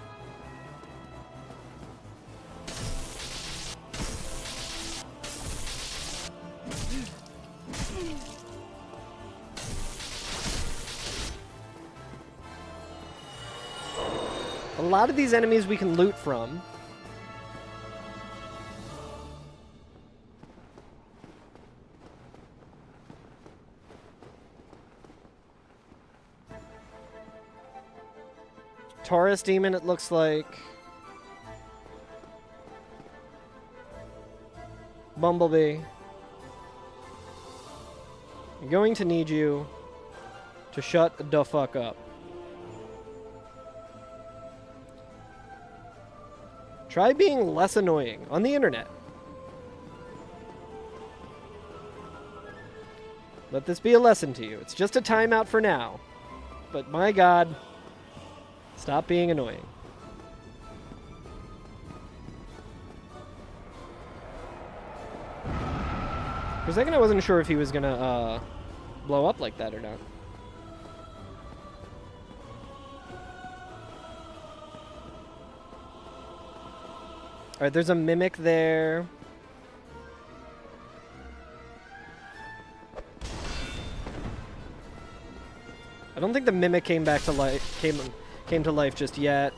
A lot of these enemies we can loot from. Taurus Demon, it looks like. Bumblebee. I'm going to need you to shut the fuck up. Try being less annoying on the internet. Let this be a lesson to you. It's just a timeout for now. But my god, stop being annoying. For a second I wasn't sure if he was gonna blow up like that or not. Alright, there's a mimic there. I don't think the mimic came back to life, came to life just yet.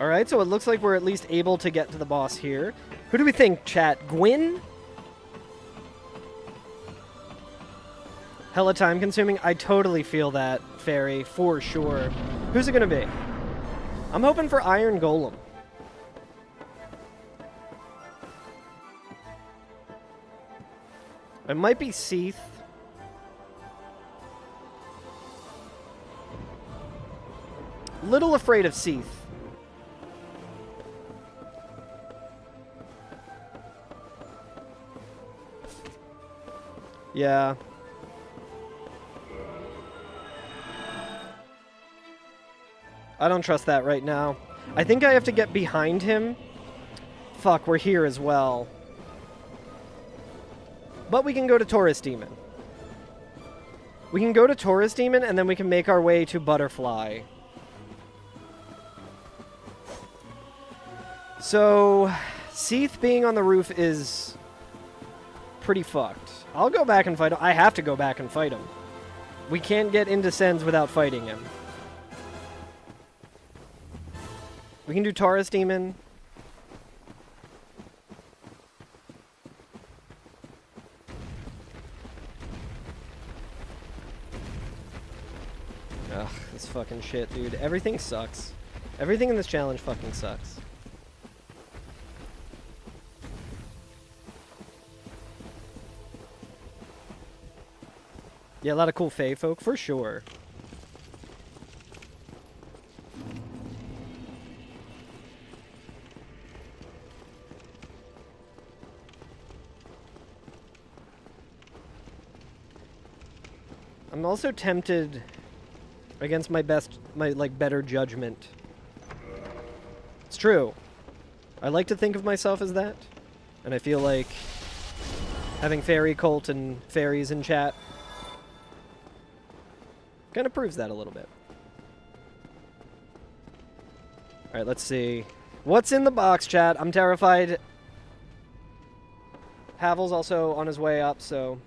Alright, so it looks like we're at least able to get to the boss here. Who do we think, chat? Gwyn? Hella time consuming? I totally feel that, Fairy, for sure. Who's it gonna be? I'm hoping for Iron Golem. It might be Seath. Little afraid of Seath. Yeah. I don't trust that right now. I think I have to get behind him. Fuck, we're here as well. But we can go to Taurus Demon. We can go to Taurus Demon, and then we can make our way to Butterfly. So, Seath being on the roof is pretty fucked. I'll go back and fight him. I have to go back and fight him. We can't get into Sens without fighting him. We can do Taurus Demon. Ugh, this fucking shit, dude. Everything sucks. Everything in this challenge fucking sucks. Yeah, a lot of cool Fae folk, for sure. I'm also tempted against my better judgment. It's true. I like to think of myself as that, and I feel like having Fairy Cult and fairies in chat kind of proves that a little bit. Alright, let's see. What's in the box, chat? I'm terrified. Havel's also on his way up, so...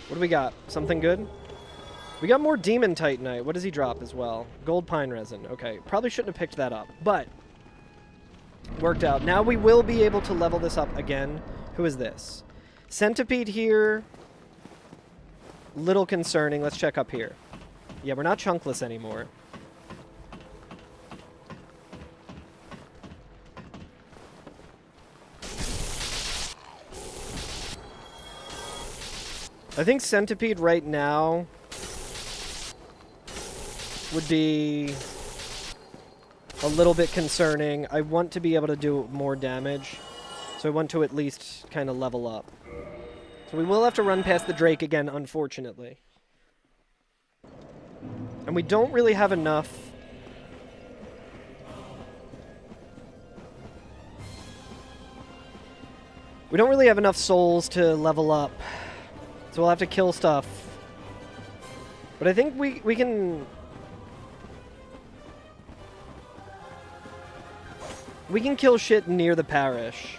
What do we got? Something good? We got more Demon Titanite. What does he drop as well? Gold Pine Resin. Okay, probably shouldn't have picked that up, but... worked out. Now we will be able to level this up again. Who is this? Centipede here. Little concerning. Let's check up here. Yeah, we're not chunkless anymore. I think Centipede right now would be a little bit concerning. I want to be able to do more damage, so I want to at least kind of level up. So we will have to run past the Drake again, unfortunately. And we don't really have enough... we don't really have enough souls to level up. So we'll have to kill stuff. But I think we can... we can kill shit near the parish.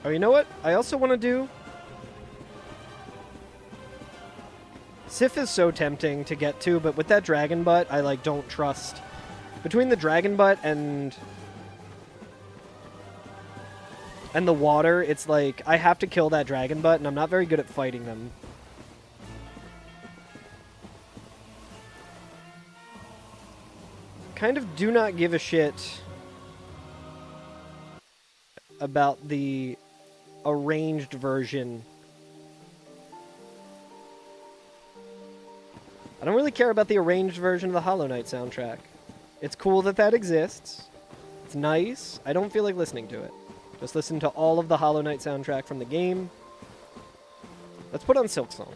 Oh, you know what? I also want to do... Sif is so tempting to get to, but with that dragon butt, I, like, don't trust. Between the dragon butt and the water, it's like, I have to kill that dragon butt, and I'm not very good at fighting them. Kind of do not give a shit about the arranged version. I don't really care about the arranged version of the Hollow Knight soundtrack. It's cool that that exists. It's nice. I don't feel like listening to it. Just listen to all of the Hollow Knight soundtrack from the game. Let's put on Silksong.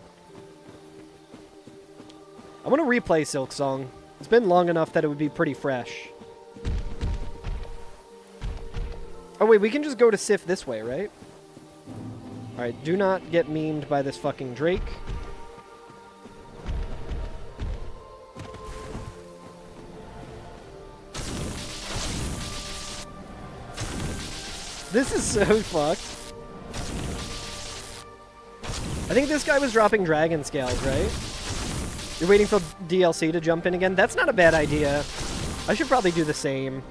I want to replay Silksong. It's been long enough that it would be pretty fresh. Oh wait, we can just go to Sif this way, right? Alright, do not get memed by this fucking Drake. This is so fucked. I think this guy was dropping dragon scales, right? You're waiting for DLC to jump in again? That's not a bad idea. I should probably do the same.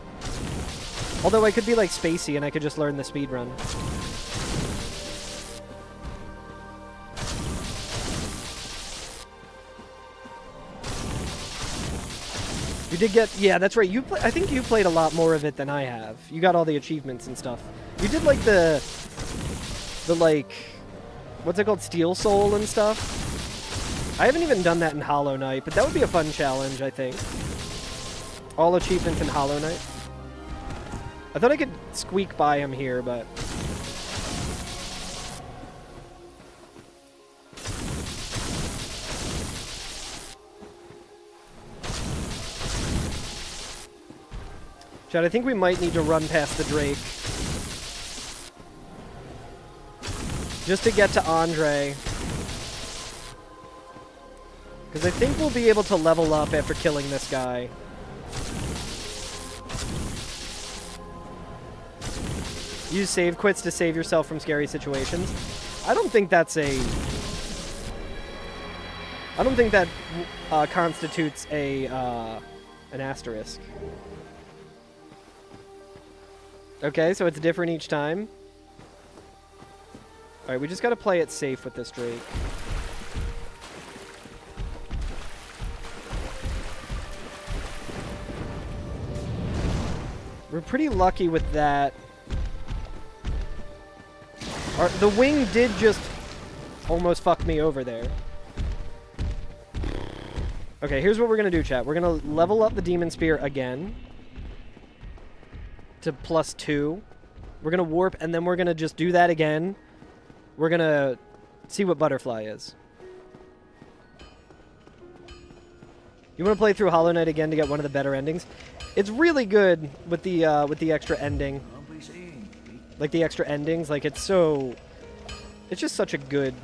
Although I could be like Spacey and I could just learn the speedrun. You did get... yeah, that's right. I think you played a lot more of it than I have. You got all the achievements and stuff. You did like the like... what's it called? Steel Soul and stuff? I haven't even done that in Hollow Knight, but that would be a fun challenge, I think. All achievements in Hollow Knight. I thought I could squeak by him here, but... Chad, I think we might need to run past the Drake. Just to get to Andre. Because I think we'll be able to level up after killing this guy. Use save quits to save yourself from scary situations. I don't think that's a... I don't think that constitutes a an asterisk. Okay, so it's different each time. Alright, we just gotta play it safe with this Drake. We're pretty lucky with that. The wing did just almost fuck me over there. Okay, here's what we're gonna do, chat. We're gonna level up the Demon Spear again to +2. We're gonna warp, and then we're gonna just do that again. We're gonna see what Butterfly is. You wanna play through Hollow Knight again to get one of the better endings? It's really good with the extra ending. Like the extra endings, like it's just such a good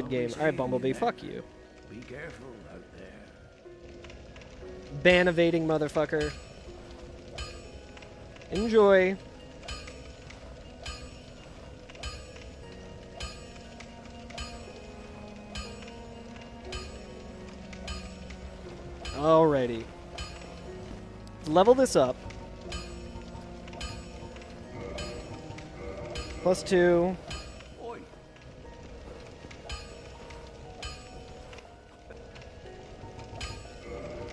game. All right, Bumblebee, fuck you. Be careful out there. Ban evading motherfucker. Enjoy. Alrighty. Level this up. +2. Oi.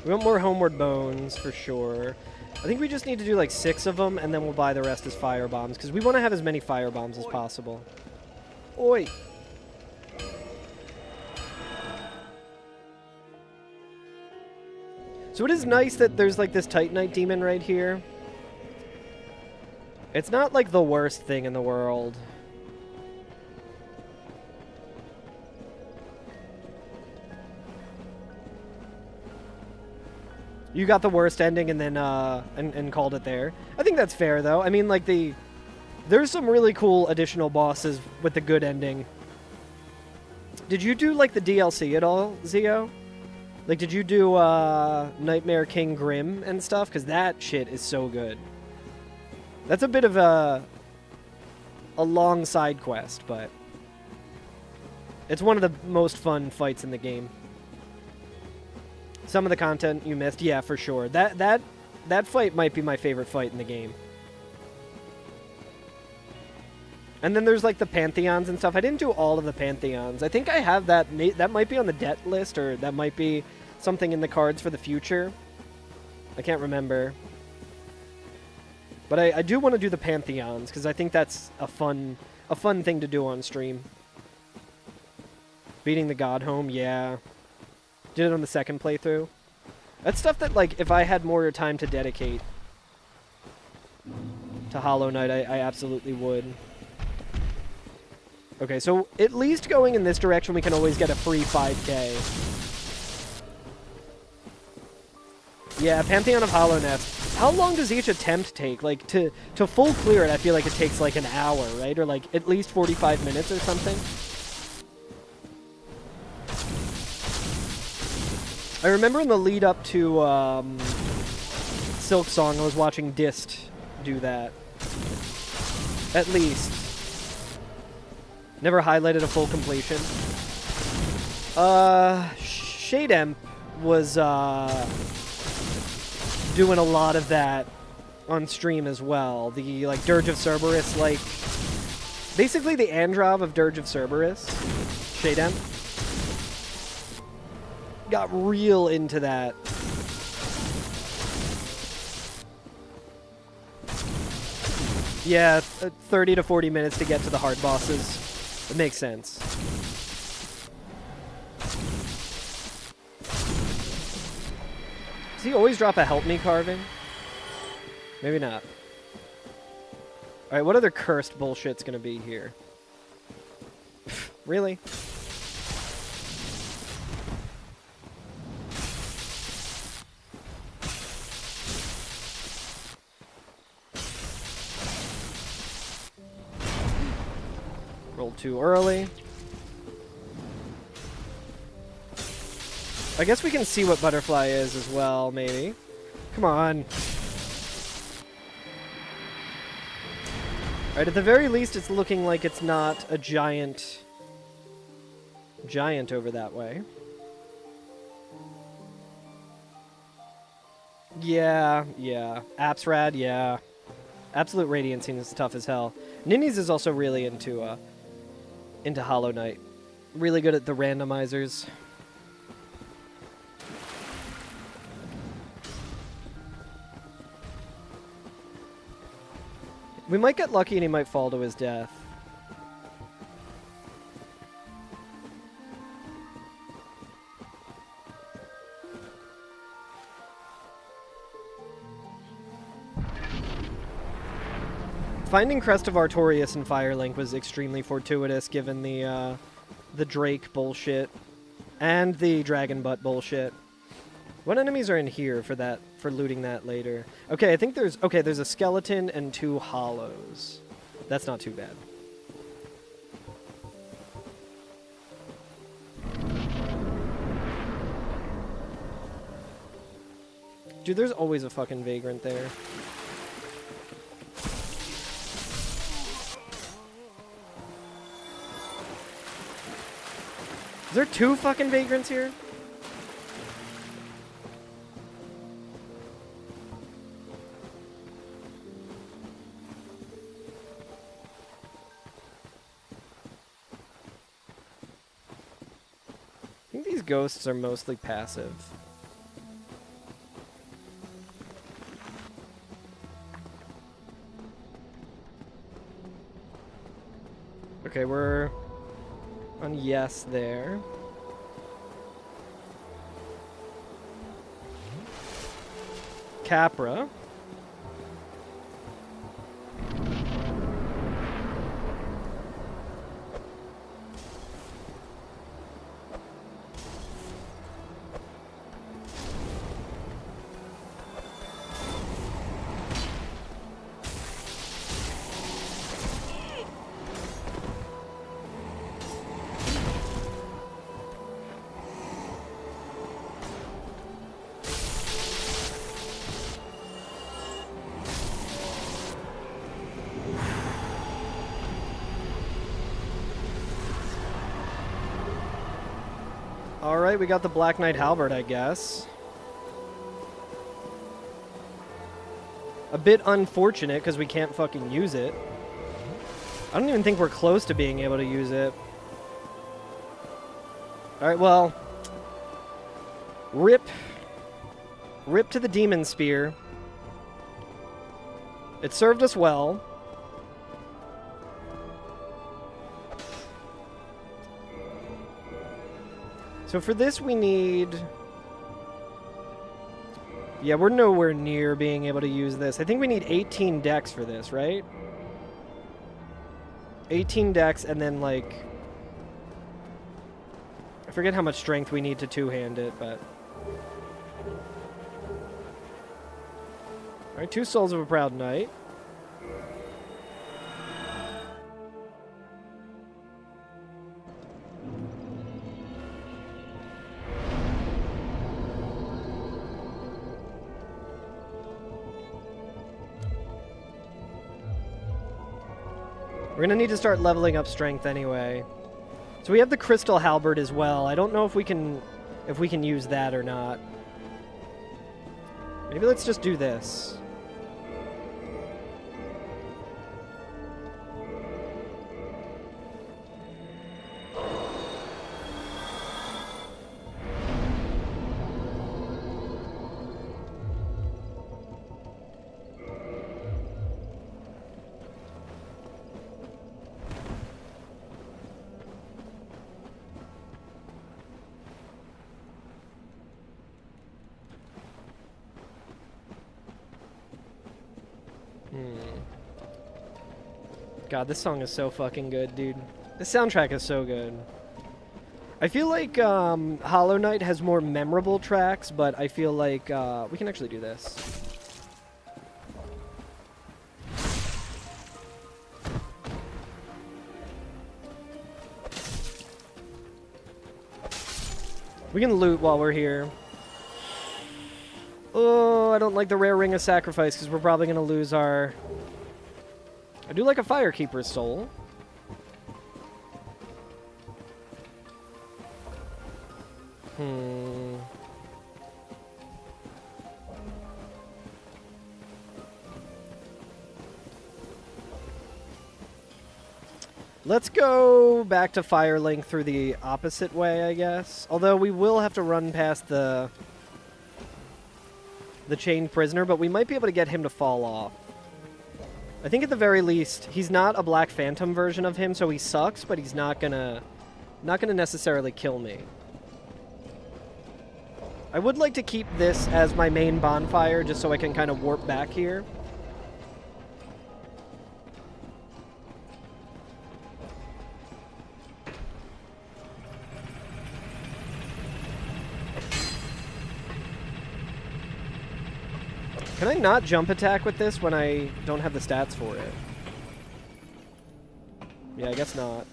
We want more Homeward Bones, for sure. I think we just need to do like 6 of them, and then we'll buy the rest as fire bombs, because we want to have as many fire bombs as possible. Oi! So it is nice that there's like this Titanite demon right here. It's not like the worst thing in the world. You got the worst ending and then and called it there. I think that's fair though. I mean, like there's some really cool additional bosses with the good ending. Did you do like the DLC at all, Zio? Like, did you do Nightmare King Grim and stuff? Because that shit is so good. That's a bit of a long side quest, but it's one of the most fun fights in the game. Some of the content you missed, yeah, for sure. That fight might be my favorite fight in the game. And then there's like the Pantheons and stuff. I didn't do all of the Pantheons. I think I have that. That might be on the debt list, or that might be something in the cards for the future. I can't remember. But I do want to do the Pantheons, because I think that's a fun thing to do on stream. Beating the God Home, yeah. Did it on the second playthrough. That's stuff that, like, if I had more time to dedicate to Hollow Knight, I absolutely would. Okay, so at least going in this direction, we can always get a free 5K. Yeah, Pantheon of Hollow Nest. How long does each attempt take? Like, to full clear it, I feel like it takes like an hour, right? Or like at least 45 minutes or something. I remember in the lead up to Silk Song, I was watching Dist do that. At least. Never highlighted a full completion. Shade Emp was doing a lot of that on stream as well. The like Dirge of Cerberus, like basically the Androv of Dirge of Cerberus. Shade Emp got real into that. Yeah, 30 to 40 minutes to get to the hard bosses. It makes sense. Does he always drop a help me carving? Maybe not. Alright, what other cursed bullshit's gonna be here? Really? Rolled too early. I guess we can see what Butterfly is as well, maybe. Come on. Alright, at the very least, it's looking like it's not a giant over that way. Yeah. Apps rad, yeah. Absolute Radiant scene is tough as hell. Ninnies is also really into Hollow Knight. Really good at the randomizers. We might get lucky and he might fall to his death. Finding Crest of Artorias and Firelink was extremely fortuitous given the Drake bullshit and the Dragon Butt bullshit. What enemies are in here for looting that later? Okay, I think there's a skeleton and 2 hollows. That's not too bad. Dude, there's always a fucking vagrant there. Is there 2 fucking vagrants here? I think these ghosts are mostly passive. Okay, we're on yes there. Capra. Alright, we got the Black Knight Halberd, I guess. A bit unfortunate, because we can't fucking use it. I don't even think we're close to being able to use it. Alright, well... Rip to the Demon Spear. It served us well. So for this we need... Yeah, we're nowhere near being able to use this. I think we need 18 decks for this, right? 18 decks and then, like... I forget how much strength we need to two-hand it, but... Alright, 2 Souls of a Proud Knight. We're gonna need to start leveling up strength anyway. So we have the Crystal Halberd as well. I don't know if we can use that or not. Maybe let's just do this. God, this song is so fucking good, dude. This soundtrack is so good. I feel like Hollow Knight has more memorable tracks, but I feel like we can actually do this. We can loot while we're here. Oh, I don't like the Rare Ring of Sacrifice because we're probably going to lose our I do like a Firekeeper's soul. Let's go back to Firelink through the opposite way, I guess. Although we will have to run past the chained prisoner, but we might be able to get him to fall off. I think at the very least, he's not a Black Phantom version of him, so he sucks, but he's not gonna necessarily kill me. I would like to keep this as my main bonfire, just so I can kind of warp back here. Can I not jump attack with this when I don't have the stats for it? Yeah, I guess not.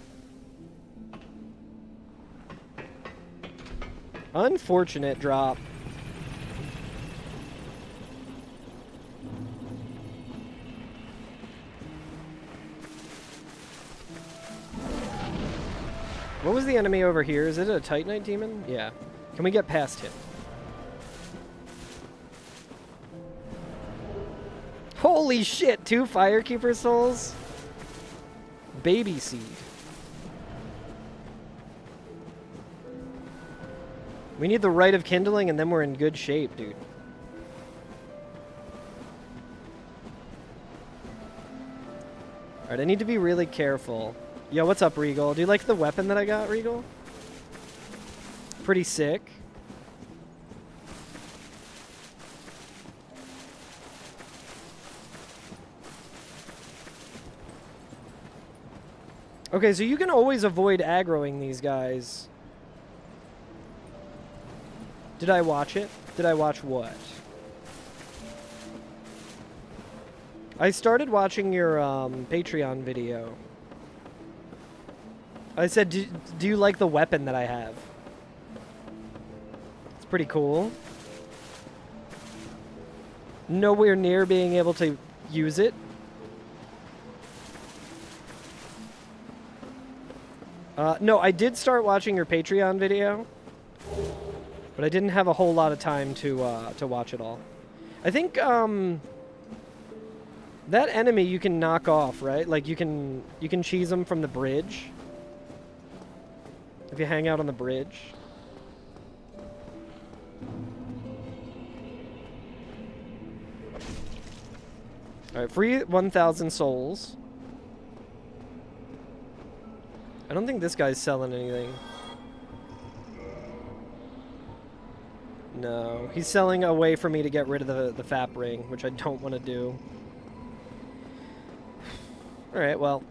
Unfortunate drop. What was the enemy over here? Is it a Titanite demon? Yeah. Can we get past him? Holy shit, 2 Firekeeper souls? Baby seed. We need the Rite of Kindling and then we're in good shape, dude. Alright, I need to be really careful. Yo, what's up, Regal? Do you like the weapon that I got, Regal? Pretty sick. Okay, so you can always avoid aggroing these guys. Did I watch it? Did I watch what? I started watching your Patreon video. I said, do you like the weapon that I have? It's pretty cool. Nowhere near being able to use it. No, I did start watching your Patreon video, but I didn't have a whole lot of time to watch it all. I think that enemy you can knock off, right? Like you can cheese them from the bridge if you hang out on the bridge. All right, free 1,000 souls. I don't think this guy's selling anything. No, he's selling a way for me to get rid of the FAP ring, which I don't want to do. Alright, well.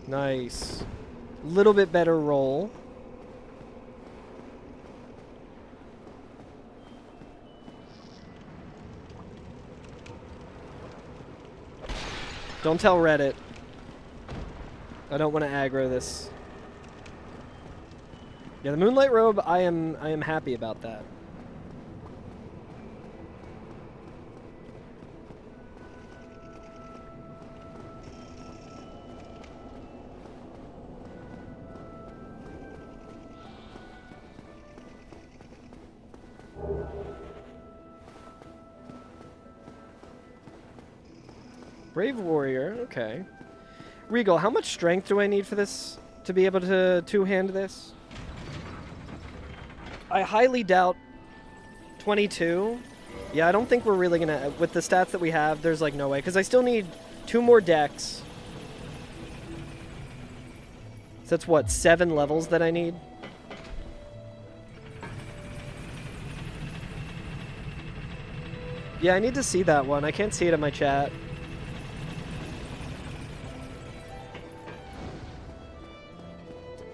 Nice. Little bit better roll. Don't tell Reddit. I don't want to aggro this. Yeah, the Moonlight Robe, I am happy about that. Brave Warrior, okay. Regal, how much strength do I need for this to be able to two-hand this? I highly doubt 22. Yeah, I don't think we're really gonna, with the stats that we have, there's like no way, because I still need 2 more decks. So that's what, 7 levels that I need? Yeah, I need to see that one. I can't see it in my chat.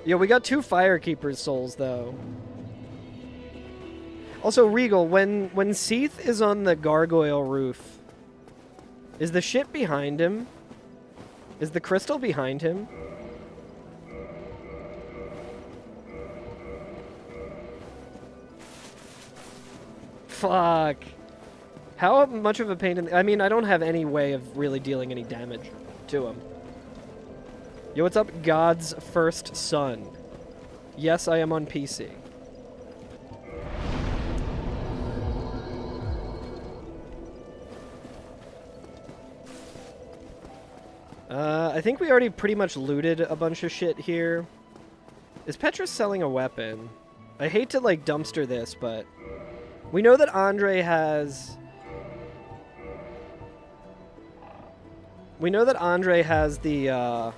Yeah, we got 2 Firekeeper's souls, though. Also, Regal, when Seath is on the gargoyle roof, is the shit behind him? Is the crystal behind him? Fuck. How much of a pain in the... I mean, I don't have any way of really dealing any damage to him. Yo, what's up, God's first son? Yes, I am on PC. I think we already pretty much looted a bunch of shit here. Is Petrus selling a weapon? I hate to, like, dumpster this, but... We know that Andre has... We know that Andre has the, If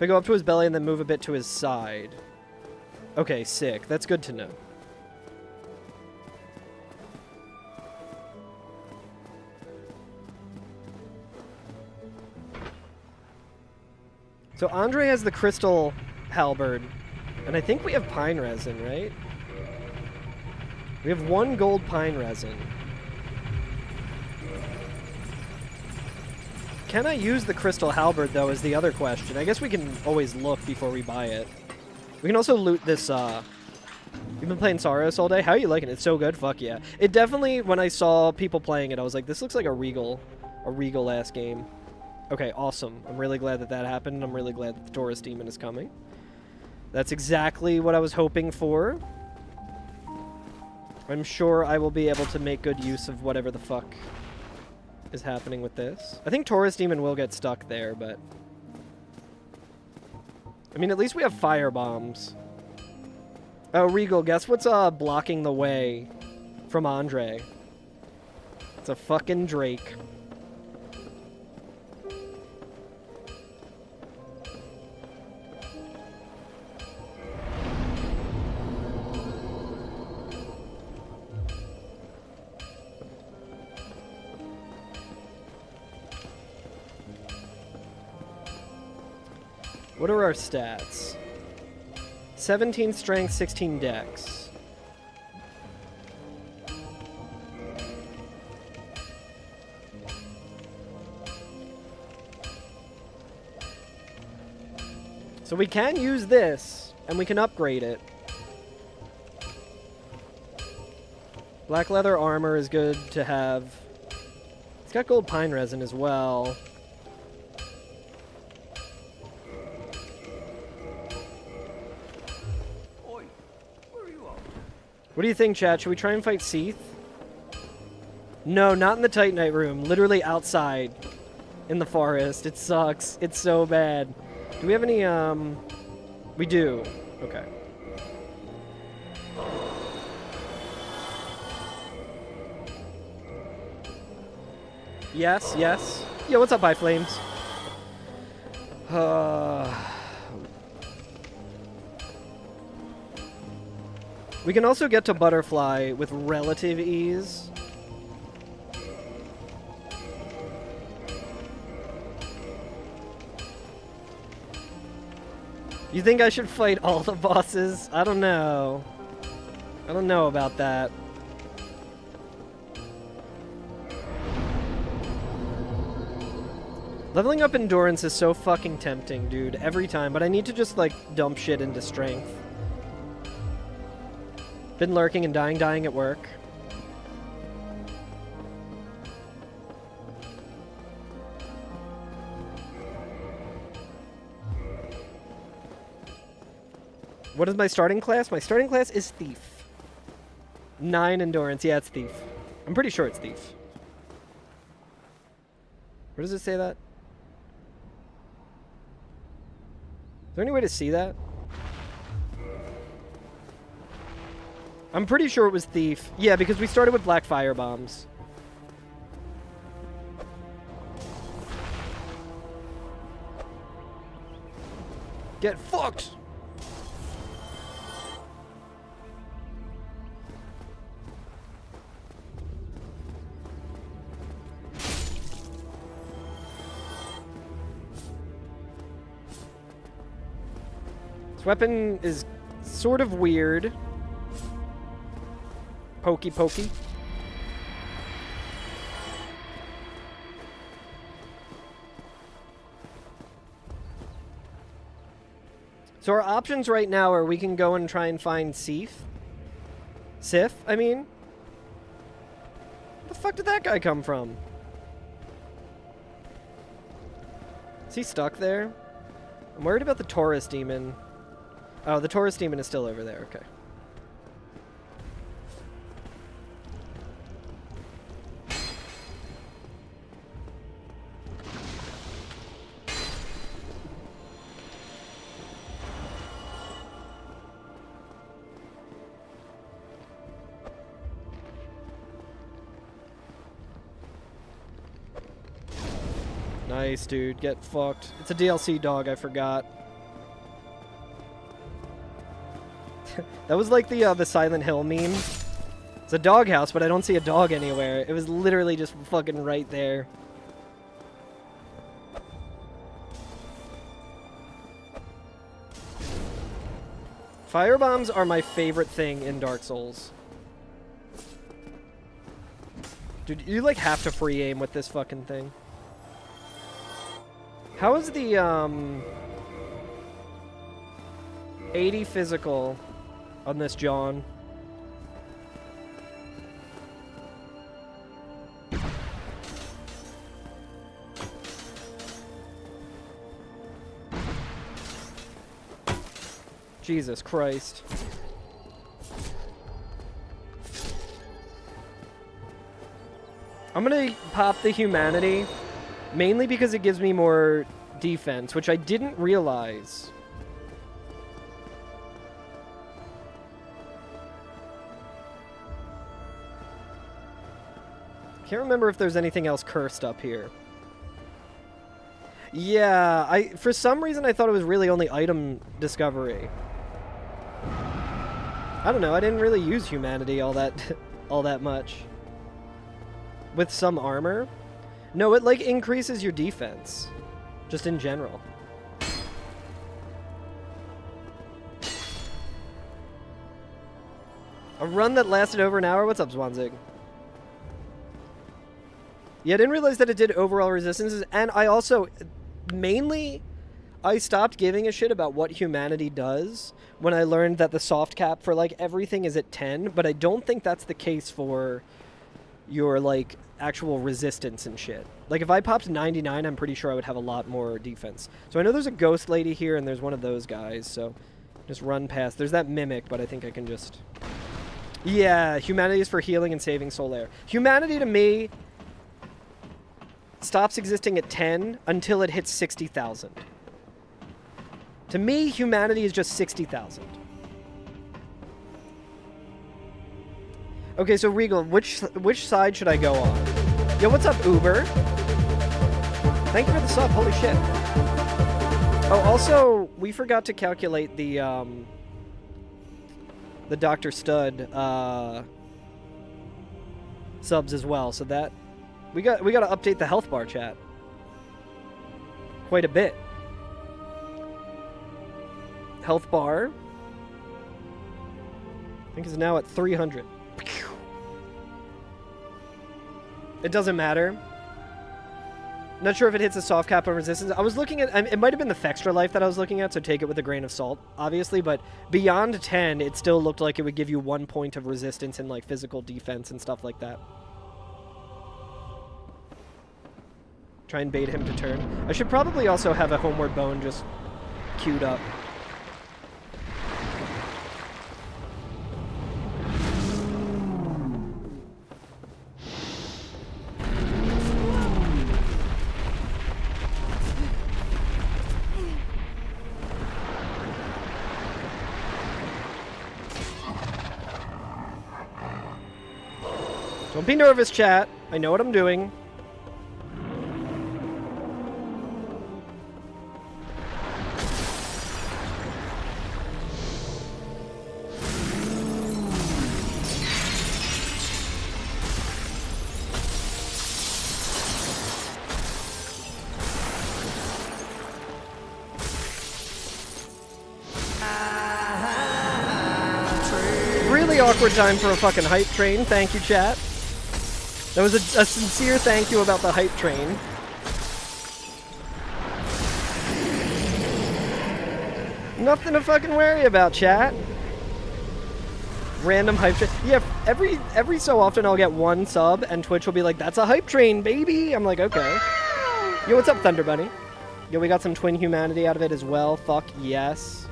I go up to his belly and then move a bit to his side. Okay, sick. That's good to know. So Andre has the crystal halberd, and I think we have pine resin, right? We have 1 gold pine resin. Can I use the crystal halberd, though, is the other question. I guess we can always look before we buy it. We can also loot this, You've been playing Saros all day? How are you liking it? It's so good? Fuck yeah. It definitely, when I saw people playing it, I was like, this looks like a regal-ass game. Okay, awesome. I'm really glad that that happened. I'm really glad that the Taurus Demon is coming. That's exactly what I was hoping for. I'm sure I will be able to make good use of whatever the fuck is happening with this. I think Taurus Demon will get stuck there, but... I mean, at least we have fire bombs. Oh, Regal, guess what's blocking the way from Andre? It's a fucking Drake. What are our stats? 17 strength, 16 dex. So we can use this, and we can upgrade it. Black leather armor is good to have. It's got gold pine resin as well. What do you think, chat? Should we try and fight Seath? No, not in the Titanite room. Literally outside. In the forest. It sucks. It's so bad. Do we have any, We do. Okay. Yes, yes. Yo, what's up, iFlames? We can also get to Butterfly with relative ease. You think I should fight all the bosses? I don't know. I don't know about that. Leveling up endurance is so fucking tempting, dude, every time, but I need to just, like, dump shit into strength. Been lurking and dying at work. What is my starting class? My starting class is Thief. 9 endurance. Yeah, it's Thief. I'm pretty sure it's Thief. Where does it say that? Is there any way to see that? I'm pretty sure it was Thief. Yeah, because we started with black fire bombs. Get fucked! This weapon is sort of weird. Pokey pokey. So our options right now are we can go and try and find Seath. Sif, I mean? Where the fuck did that guy come from? Is he stuck there? I'm worried about the Taurus demon. Oh, the Taurus demon is still over there, okay. Nice, dude. Get fucked. It's a DLC dog, I forgot. That was like the Silent Hill meme. It's a doghouse, but I don't see a dog anywhere. It was literally just fucking right there. Firebombs are my favorite thing in Dark Souls. Dude, you like have to free aim with this fucking thing. How is the 80 physical on this John? Jesus Christ. I'm gonna pop the humanity, mainly because it gives me more defense, which I didn't realize. Can't remember if there's anything else cursed up here. Yeah, for some reason I thought it was really only item discovery. I don't know, I didn't really use humanity all that much. With some armor? No, it like increases your defense. Just in general. A run that lasted over an hour? What's up, Zwanzig? Yeah, I didn't realize that it did overall resistances, and I also, mainly, I stopped giving a shit about what humanity does when I learned that the soft cap for, like, everything is at 10, but I don't think that's the case for your, like, actual resistance and shit. Like, if I popped 99, I'm pretty sure I would have a lot more defense. So I know there's a ghost lady here, and there's one of those guys, so just run past. There's that mimic, but I think I can just... Yeah, humanity is for healing and saving soul air. Humanity, to me, stops existing at 10 until it hits 60,000. To me, humanity is just 60,000. Okay, so Regal, which side should I go on? Yo, what's up, Uber? Thank you for the sub. Holy shit. Oh, also, we forgot to calculate the Dr. Stud subs as well. So that we got to update the health bar chat quite a bit. Health bar, I think, is now at 300. It doesn't matter. Not sure if it hits a soft cap of resistance. I was looking at... it might have been the Fextra Life that I was looking at, so take it with a grain of salt, obviously, but beyond 10, it still looked like it would give you 1 point of resistance in, like, physical defense and stuff like that. Try and bait him to turn. I should probably also have a Homeward Bone just queued up. Don't be nervous, chat. I know what I'm doing. Really awkward time for a fucking hype train. Thank you, chat. That was a sincere thank you about the hype train. Nothing to fucking worry about, chat. Random hype train. Yeah, every so often I'll get one sub and Twitch will be like, that's a hype train, baby. I'm like, okay. Yo, what's up, Thunder Bunny? Yo, we got some twin humanity out of it as well. Fuck yes.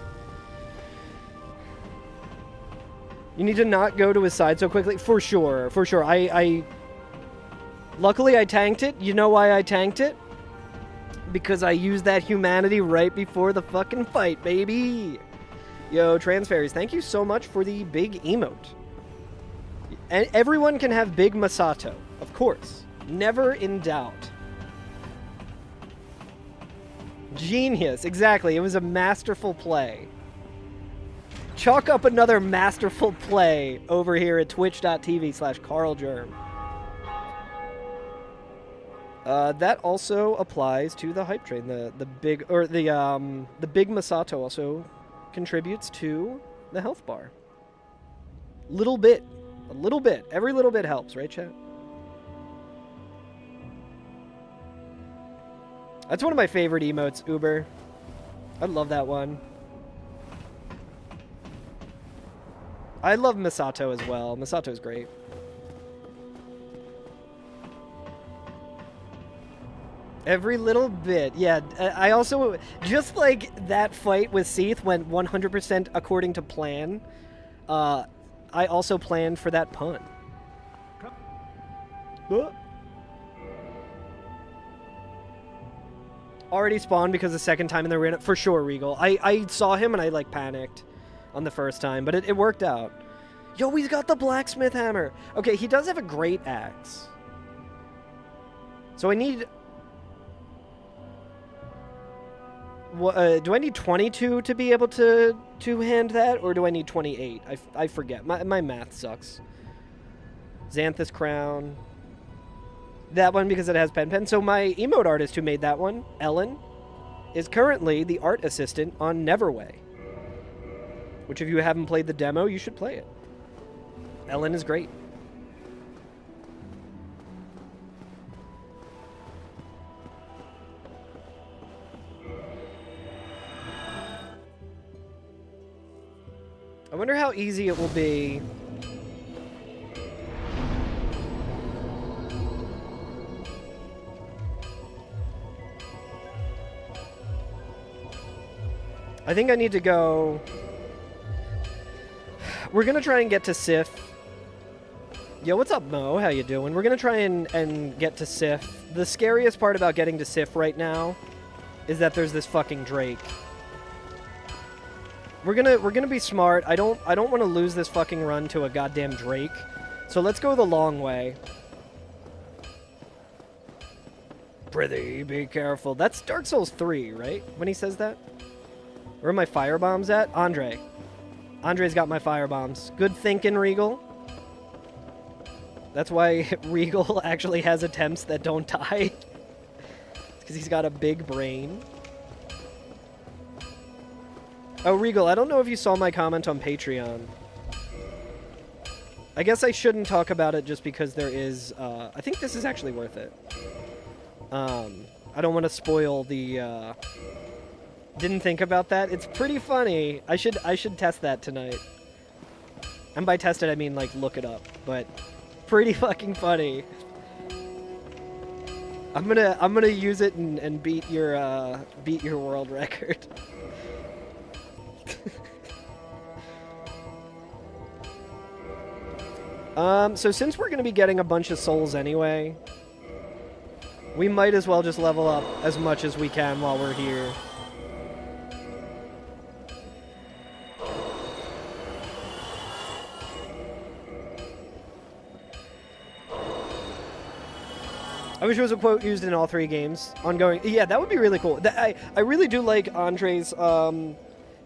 You need to not go to his side so quickly. For sure, for sure. Luckily, I tanked it. You know why I tanked it? Because I used that humanity right before the fucking fight, baby. Yo, Trans Fairies, thank you so much for the big emote. And everyone can have Big Masato, of course. Never in doubt. Genius, exactly. It was a masterful play. Chalk up another masterful play over here at twitch.tv/CarlGerm. That also applies to the hype train. The big Masato also contributes to the health bar. Little bit. A little bit. Every little bit helps, right, chat? That's one of my favorite emotes, Uber. I love that one. I love Masato as well. Masato's great. Every little bit, yeah. I also, just like that fight with Seath went 100% according to plan, I also planned for that pun. Already spawned because the second time in the arena, for sure, Regal. I saw him and I like panicked on the first time, but it worked out. Yo, he's got the blacksmith hammer. Okay, he does have a great axe. So I need... do I need 22 to be able to hand that, or do I need 28? I forget. My math sucks. Xanthus Crown. That one because it has pen. So my emote artist who made that one, Ellen, is currently the art assistant on Neverway. Which if you haven't played the demo, you should play it. Ellen is great. I wonder how easy it will be. I think I need to go... We're gonna try and get to Sif. Yo, what's up, Mo? How you doing? We're gonna try and get to Sif. The scariest part about getting to Sif right now is that there's this fucking Drake. We're gonna be smart. I don't want to lose this fucking run to a goddamn Drake. So let's go the long way. Prithee, be careful. That's Dark Souls 3, right? When he says that? Where are my firebombs at? Andre. Andre's got my firebombs. Good thinking, Regal. That's why Regal actually has attempts that don't die. Because he's got a big brain. Oh, Regal, I don't know if you saw my comment on Patreon. I guess I shouldn't talk about it just because there is... I think this is actually worth it. I don't want to spoil the... Didn't think about that. It's pretty funny. I should test that tonight. And by test it, I mean, like, look it up. But pretty fucking funny. I'm gonna use it and beat your world record. So since we're gonna be getting a bunch of souls anyway, we might as well just level up as much as we can while we're here. I wish it was a quote used in all 3 games. Ongoing. Yeah, that would be really cool. I really do like Andre's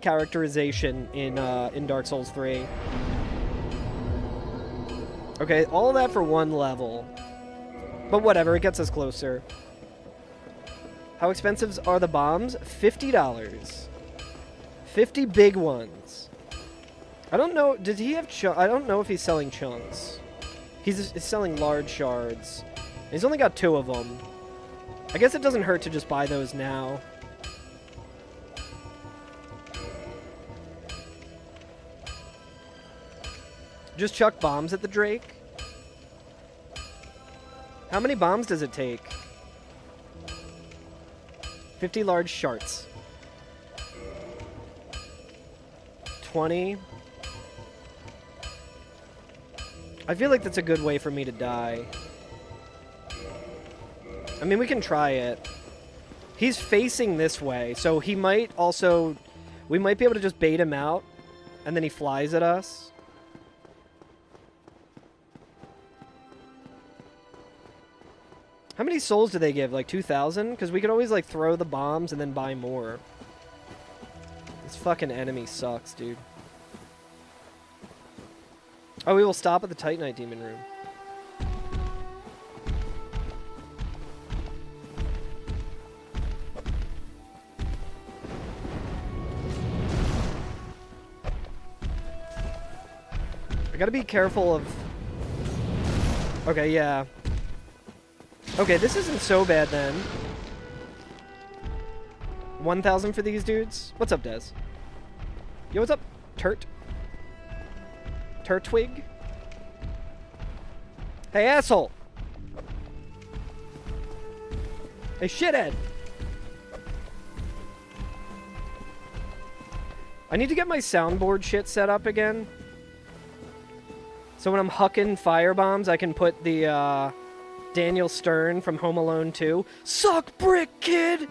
characterization in Dark Souls 3. Okay, all of that for 1 level. But whatever, it gets us closer. How expensive are the bombs? $50. 50 big ones. I don't know. Did he have I don't know if he's selling chunks. He's selling large shards. He's only got 2 of them. I guess it doesn't hurt to just buy those now. Just chuck bombs at the Drake? How many bombs does it take? 50 large sharts. 20. I feel like that's a good way for me to die. I mean, we can try it. He's facing this way, so he might also... We might be able to just bait him out, and then he flies at us. How many souls do they give? Like 2,000? Because we could always, like, throw the bombs and then buy more. This fucking enemy sucks, dude. Oh, we will stop at the Titanite Demon Room. I gotta be careful of... Okay, yeah. Okay, this isn't so bad then. 1,000 for these dudes? What's up, Des? Yo, what's up, Turt? Turtwig? Hey, asshole! Hey, shithead! I need to get my soundboard shit set up again. So when I'm hucking firebombs, I can put the, Daniel Stern from Home Alone 2. Suck brick, kid!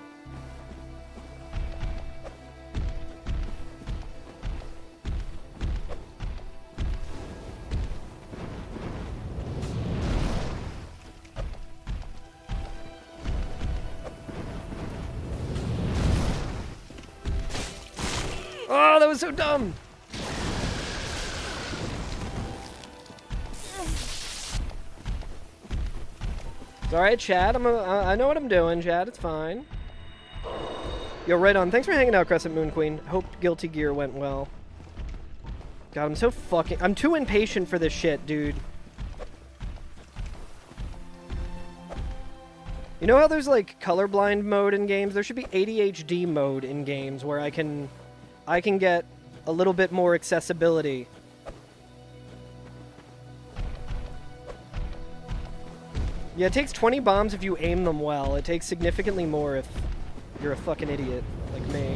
Oh, that was so dumb! It's alright, Chad. I know what I'm doing, Chad. It's fine. Yo, right on. Thanks for hanging out, Crescent Moon Queen. Hope Guilty Gear went well. God, I'm so fucking... I'm too impatient for this shit, dude. You know how there's, like, colorblind mode in games? There should be ADHD mode in games where I can get a little bit more accessibility. Yeah, it takes 20 bombs if you aim them well. It takes significantly more if you're a fucking idiot like me.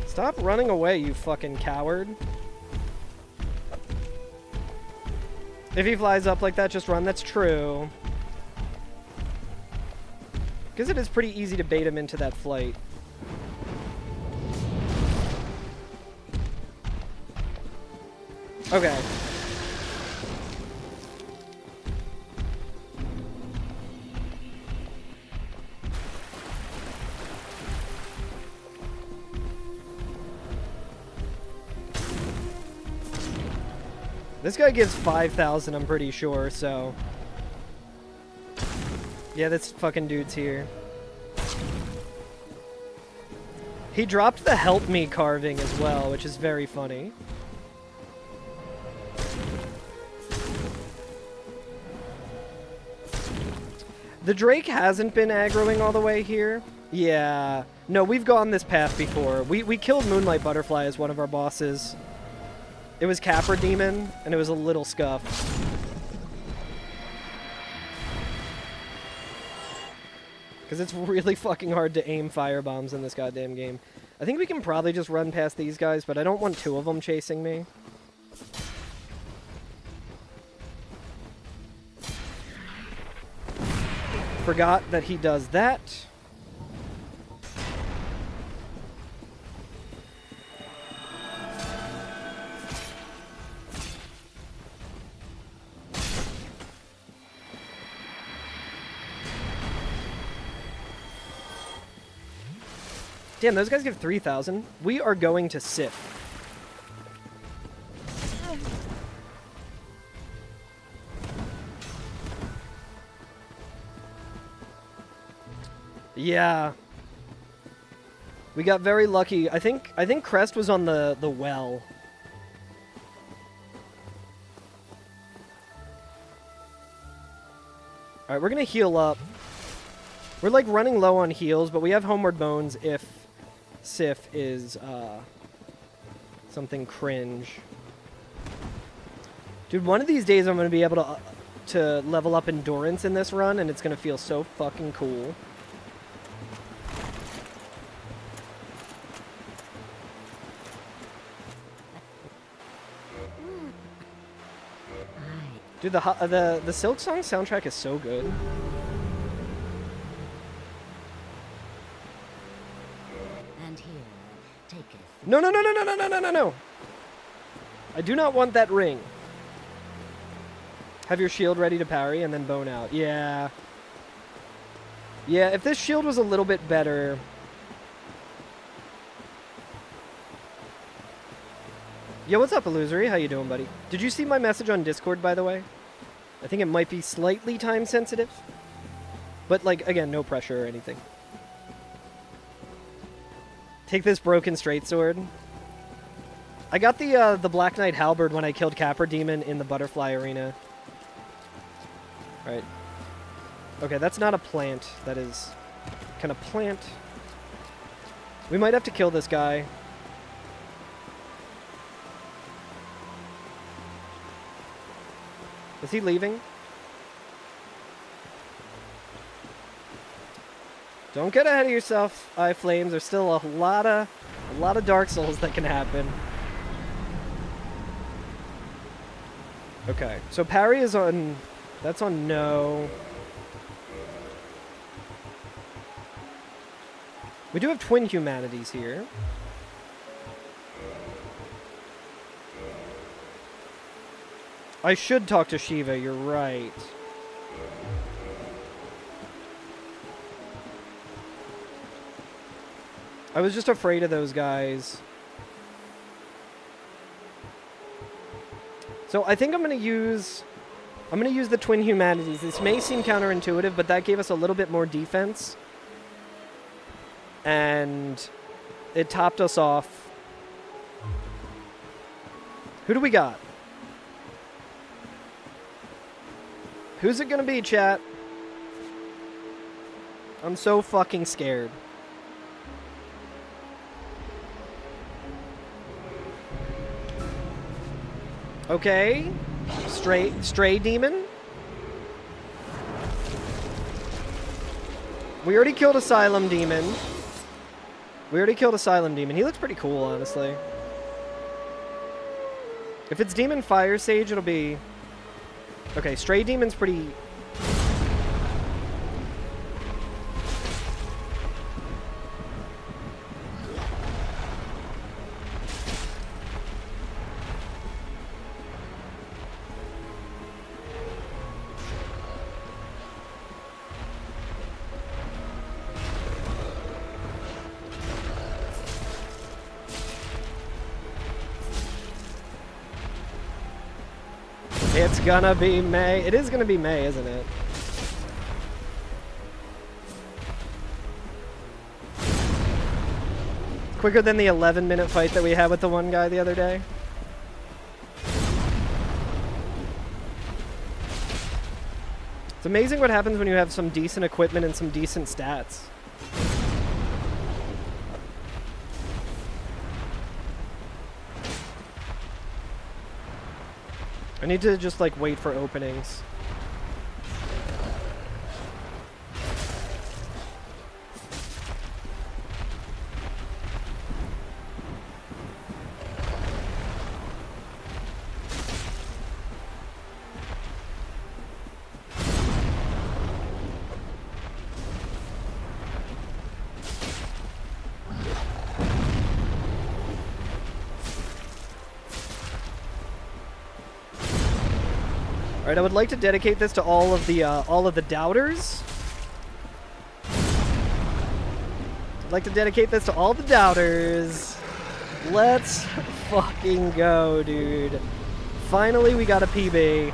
Stop running away, you fucking coward. If he flies up like that, just run. That's true. Because it is pretty easy to bait him into that flight. Okay. This guy gives 5,000, I'm pretty sure, so... Yeah, this fucking dude's here. He dropped the help me carving as well, which is very funny. The Drake hasn't been aggroing all the way here. Yeah. No, we've gone this path before. We killed Moonlight Butterfly as one of our bosses. It was Capra Demon, and it was a little scuffed. Because it's really fucking hard to aim firebombs in this goddamn game. I think we can probably just run past these guys, but I don't want two of them chasing me. Forgot that he does that. Damn, those guys give 3,000. We are going to sit. Yeah. We got very lucky. I think Crest was on the well. Alright, we're gonna heal up. We're like running low on heals, but we have Homeward Bones if Sif is something cringe. Dude, one of these days I'm gonna be able to level up endurance in this run, and it's gonna feel so fucking cool. Dude, the Silk Song soundtrack is so good. And here, take it. No, no, no, no, no, no, no, no, no, no. I do not want that ring. Have your shield ready to parry and then bone out. Yeah. Yeah, if this shield was a little bit better. Yo, what's up, Illusory? How you doing, buddy? Did you see my message on Discord, by the way? I think it might be slightly time sensitive. But, like, again, no pressure or anything. Take this broken straight sword. I got the Black Knight Halberd when I killed Capra Demon in the Butterfly Arena. Right. Okay, that's not a plant. That is... Can a plant... We might have to kill this guy. Is he leaving? Don't get ahead of yourself, iFlames. There's still a lot of Dark Souls that can happen. Okay, so parry is on... That's on no. We do have twin humanities here. I should talk to Shiva, you're right. I was just afraid of those guys. So I think I'm gonna use the twin humanities. This may seem counterintuitive, but that gave us a little bit more defense. And it topped us off. Who do we got? Who's it gonna be, chat? I'm so fucking scared. Okay. Stray demon. We already killed Asylum Demon. He looks pretty cool, honestly. If it's Demon Fire Sage, it'll be... Okay, Stray Demon's pretty... It's gonna be May. It is gonna be May, isn't it? Quicker than the 11-minute fight that we had with the one guy the other day. It's amazing what happens when you have some decent equipment and some decent stats. I need to just, like, wait for openings. Alright, I would like to dedicate this to all of the doubters. I'd like to dedicate this to all the doubters. Let's fucking go, dude. Finally, we got a PB.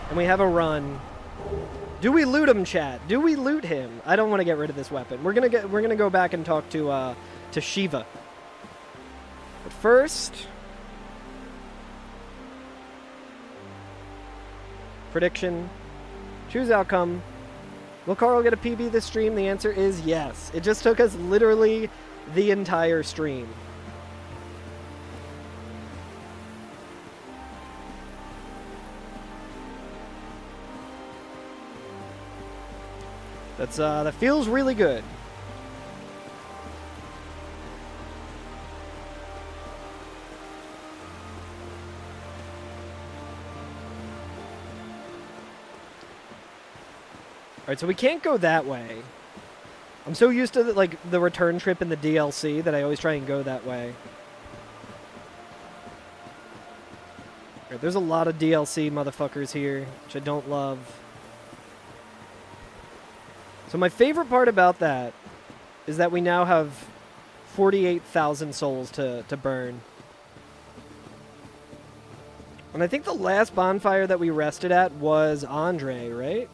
And we have a run. Do we loot him, chat? Do we loot him? I don't want to get rid of this weapon. We're gonna go back and talk to Shiva. But first... Prediction. Choose outcome. Will Carl get a PB this stream? The answer is yes. It just took us literally the entire stream. That feels really good. Alright, so we can't go that way. I'm so used to the return trip in the DLC that I always try and go that way. Alright, there's a lot of DLC motherfuckers here, which I don't love. So my favorite part about that is that we now have 48,000 souls to burn. And I think the last bonfire that we rested at was Andre, right?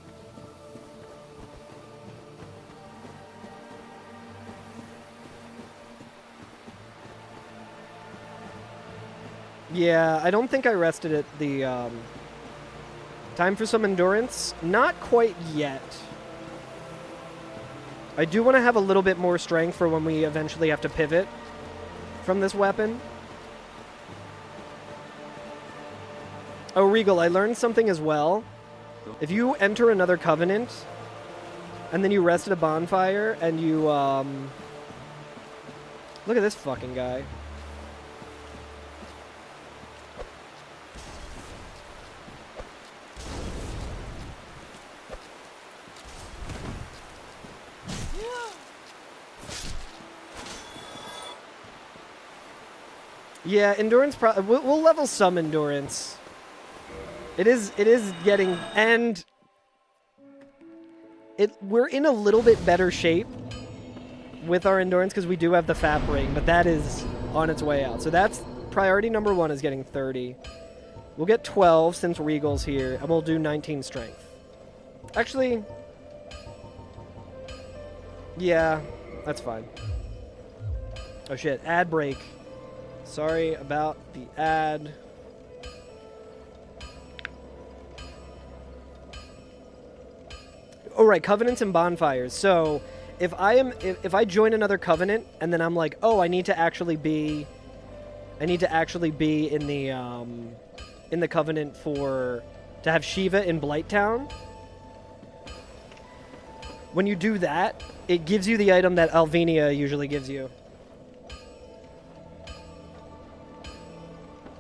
Yeah, I don't think I rested at the, time for some endurance? Not quite yet. I do want to have a little bit more strength for when we eventually have to pivot from this weapon. Oh, Regal, I learned something as well. If you enter another covenant, and then you rest at a bonfire, and you, look at this fucking guy. Yeah, endurance. We'll level some endurance. It is getting, and we're in a little bit better shape with our endurance because we do have the FAP ring, but that is on its way out. So that's priority number 1 is getting 30. We'll get 12 since Regal's here, and we'll do 19 strength. Actually, yeah, that's fine. Oh shit, ad break. Sorry about the ad. Oh right, covenants and bonfires. So if I join another covenant and then I'm like, oh, I need to actually be in the covenant to have Shiva in Blighttown. When you do that, it gives you the item that Alvinia usually gives you.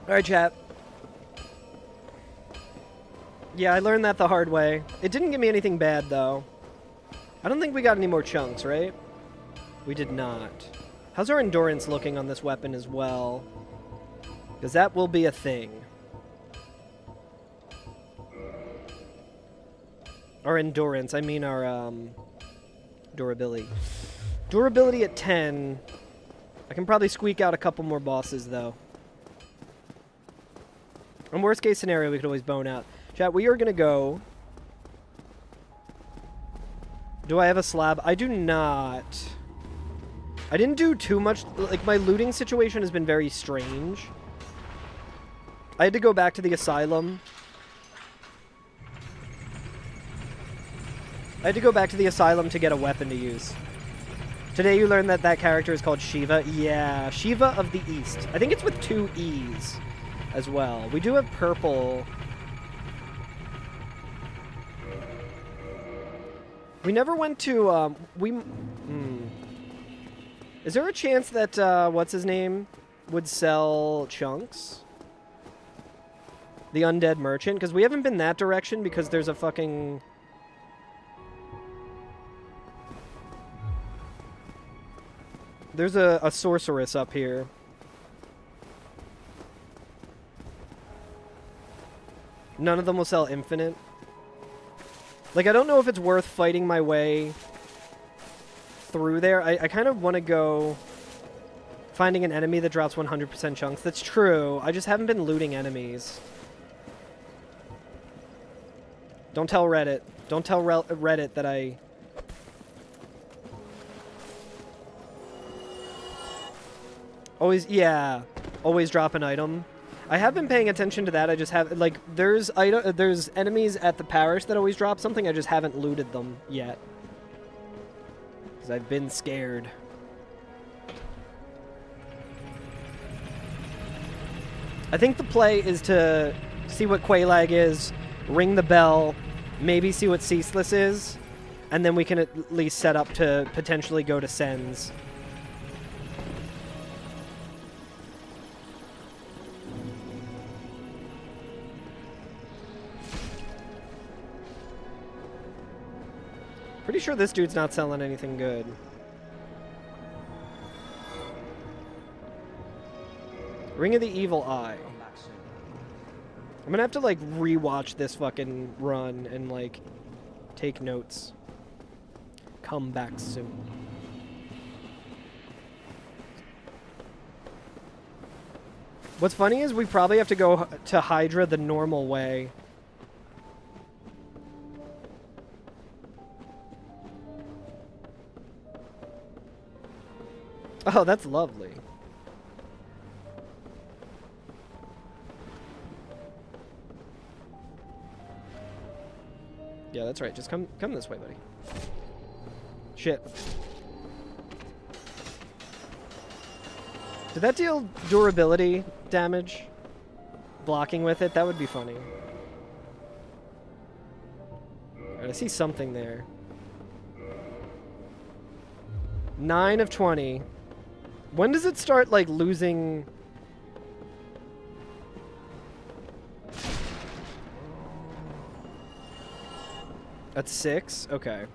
Alright, chat. Yeah, I learned that the hard way. It didn't give me anything bad, though. I don't think we got any more chunks, right? We did not. How's our endurance looking on this weapon as well? Because that will be a thing. Our endurance, I mean our, durability. Durability at 10. I can probably squeak out a couple more bosses, though. In worst case scenario, we could always bone out. Chat, we are going to go. Do I have a slab? I do not. I didn't do too much. Like, my looting situation has been very strange. I had to go back to the asylum. I had to go back to the asylum to get a weapon to use. Today you learned that that character is called Shiva. Yeah, Shiva of the East. I think it's with 2 E's as well. We do have purple. We never went to, Is there a chance that, what's his name would sell chunks? The undead merchant? Because we haven't been that direction because there's a fucking... There's a sorceress up here. None of them will sell infinite. Like, I don't know if it's worth fighting my way through there. I kind of want to go finding an enemy that drops 100% chunks. That's true. I just haven't been looting enemies. Don't tell Reddit. Don't tell Reddit that I... Always, yeah. Always drop an item. I have been paying attention to that. I just have like there's enemies at the parish that always drop something. I just haven't looted them yet because I've been scared. I think the play is to see what Qualag is, ring the bell, maybe see what Ceaseless is, and then we can at least set up to potentially go to Sens. Pretty sure this dude's not selling anything good. Ring of the Evil Eye. I'm gonna have to like rewatch this fucking run and like take notes. Come back soon. What's funny is we probably have to go to Hydra the normal way. Oh, that's lovely. Yeah, that's right. Just come this way, buddy. Shit. Did that deal durability damage? Blocking with it? That would be funny. Alright, I see something there. 9 of 20. When does it start, like, losing... At 6? Okay.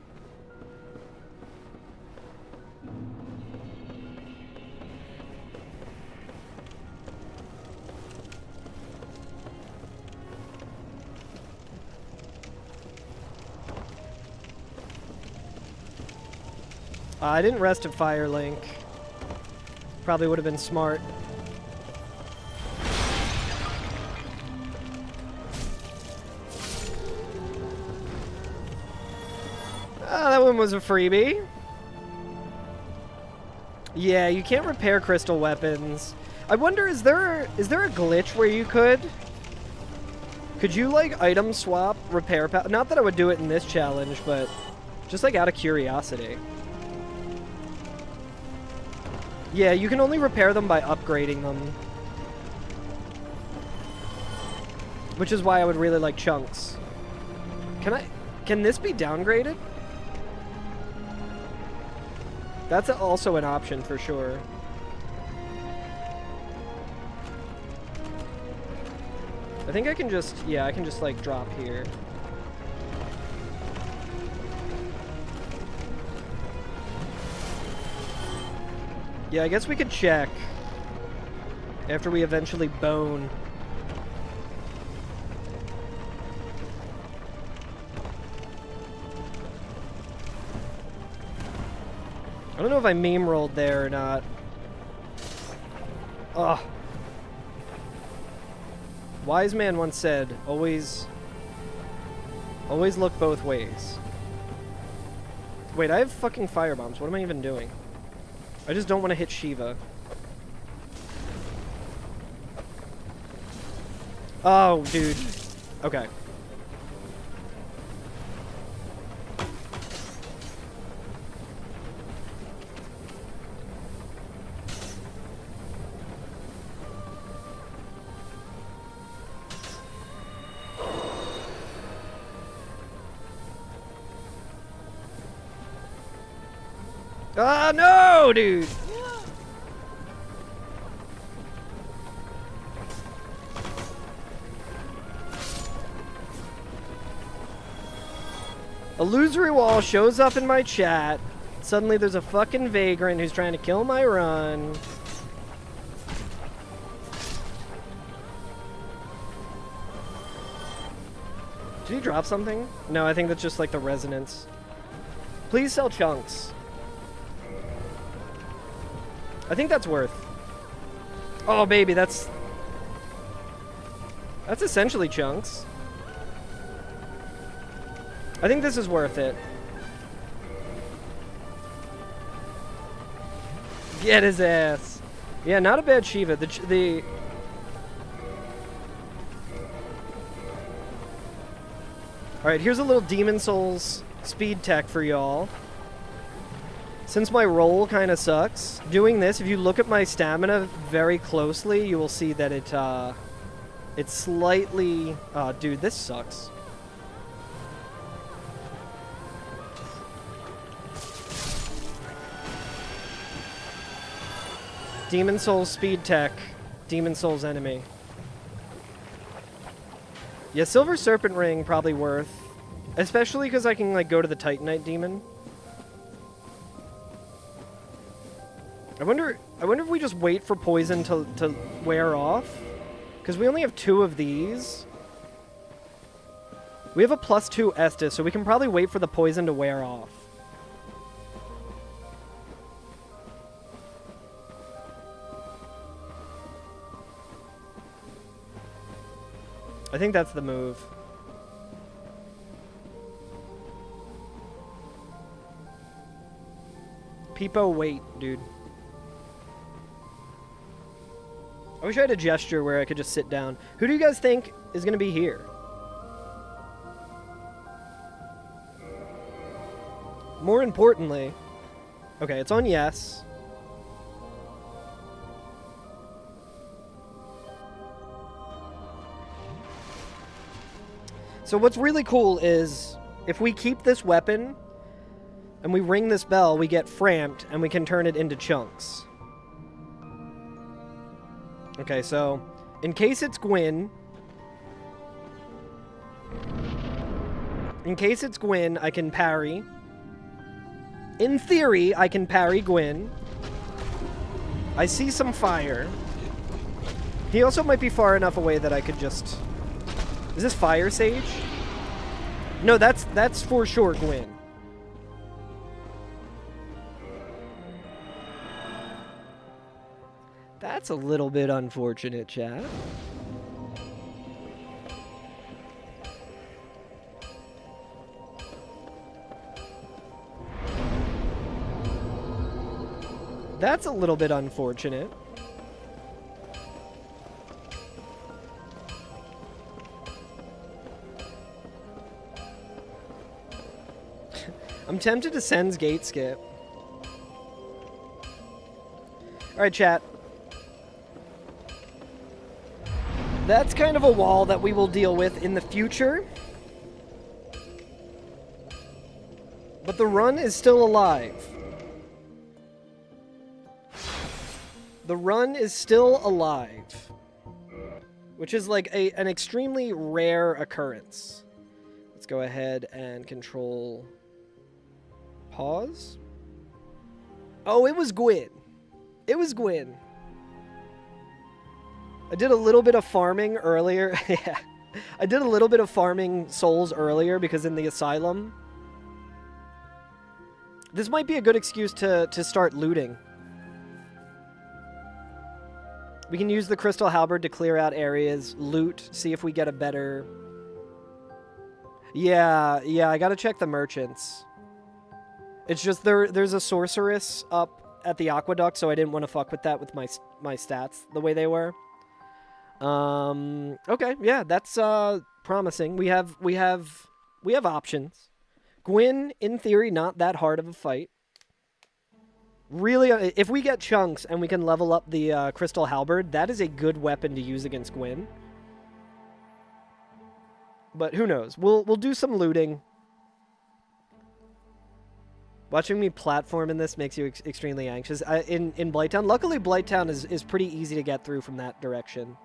I didn't rest at Firelink. Probably would have been smart. That one was a freebie. Yeah, you can't repair crystal weapons. I wonder, is there a glitch where you could you like item swap repair not that I would do it in this challenge, but just like out of curiosity. Yeah, you can only repair them by upgrading them. Which is why I would really like chunks. Can this be downgraded? That's also an option for sure. I think I can just, yeah, I can just like drop here. Yeah, I guess we could check after we eventually bone. I don't know if I meme rolled there or not. Ugh. Wise man once said, always look both ways. Wait, I have fucking firebombs. What am I even doing? I just don't want to hit Shiva. Oh, dude. Okay. Ah, no, dude! Illusory wall shows up in my chat. Suddenly there's a fucking vagrant who's trying to kill my run. Did he drop something? No, I think that's just like the resonance. Please sell chunks. I think that's worth. Oh, baby, that's essentially chunks. I think this is worth it. Get his ass. Yeah, not a bad Shiva. Alright, here's a little Demon Souls speed tech for y'all. Since my roll kind of sucks, doing this, if you look at my stamina very closely, you will see that it's slightly... dude, this sucks. Demon Souls speed tech. Demon Souls enemy. Yeah, Silver Serpent Ring probably worth. Especially because I can, like, go to the Titanite Demon. I wonder if we just wait for poison to wear off. Because we only have 2 of these. We have a +2 Estus, so we can probably wait for the poison to wear off. I think that's the move. Peepo, wait, dude. I wish I had a gesture where I could just sit down. Who do you guys think is going to be here? More importantly... Okay, it's on yes. So what's really cool is, if we keep this weapon, and we ring this bell, we get framped, and we can turn it into chunks. Okay, so, in case it's Gwyn... In case it's Gwyn, I can parry. In theory, I can parry Gwyn. I see some fire. He also might be far enough away that I could just... Is this Fire Sage? No, that's for sure Gwyn. That's a little bit unfortunate, chat. That's a little bit unfortunate. I'm tempted to Sen's Gate skip. Alright, chat. That's kind of a wall that we will deal with in the future. But the run is still alive. The run is still alive. Which is like an extremely rare occurrence. Let's go ahead and control... Pause? Oh, it was Gwyn. It was Gwyn. I did a little bit of farming earlier. Yeah. I did a little bit of farming souls earlier because in the asylum. This might be a good excuse to start looting. We can use the Crystal Halberd to clear out areas, loot, see if we get a better... Yeah, I gotta check the merchants. It's just there's a sorceress up at the aqueduct, so I didn't want to fuck with that with my stats the way they were. Okay, yeah, that's promising. We have options. Gwyn, in theory, not that hard of a fight. Really, if we get chunks and we can level up the Crystal Halberd, that is a good weapon to use against Gwyn. But who knows? We'll do some looting. Watching me platform in this makes you extremely anxious. In Blighttown, luckily Blighttown is pretty easy to get through from that direction.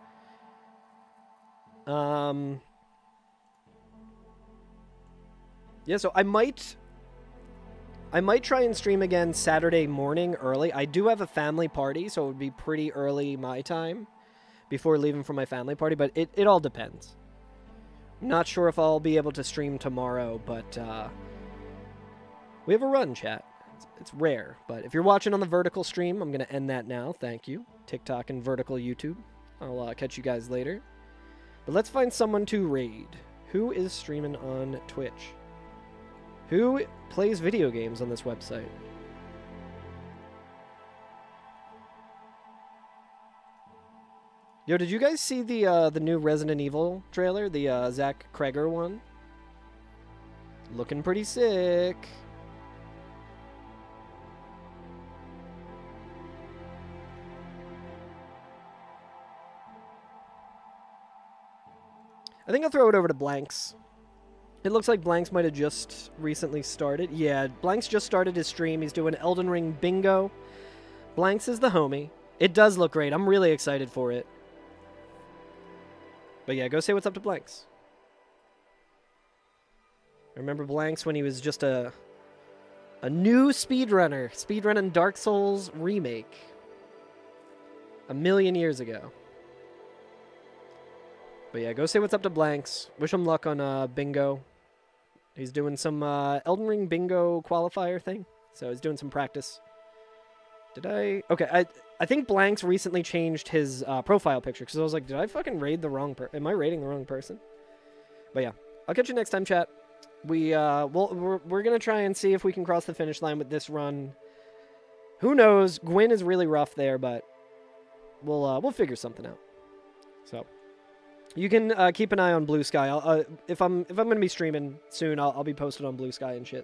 Yeah, so I might try and stream again Saturday morning early. I do have a family party, so it would be pretty early my time before leaving for my family party, but it all depends. I'm not sure if I'll be able to stream tomorrow, but we have a run, chat. It's rare, but if you're watching on the vertical stream, I'm going to end that now. Thank you. TikTok and vertical YouTube. I'll catch you guys later. But let's find someone to raid. Who is streaming on Twitch? Who plays video games on this website? Yo, did you guys see the new Resident Evil trailer? The Zach Kreger one? Looking pretty sick. I think I'll throw it over to Blanks. It looks like Blanks might have just recently started. Yeah, Blanks just started his stream. He's doing Elden Ring bingo. Blanks is the homie. It does look great. I'm really excited for it. But yeah, go say what's up to Blanks. I remember Blanks when he was just a new speedrunner. Speedrunning Dark Souls Remake. A million years ago. But yeah, go say what's up to Blanks. Wish him luck on bingo. He's doing some Elden Ring bingo qualifier thing. So he's doing some practice. Did I? Okay, I think Blanks recently changed his profile picture. Because I was like, did I fucking raid the wrong person? Am I raiding the wrong person? But yeah, I'll catch you next time, chat. We're going to try and see if we can cross the finish line with this run. Who knows? Gwyn is really rough there, but we'll figure something out. So you can keep an eye on Blue Sky. If I'm going to be streaming soon, I'll be posted on Blue Sky and shit.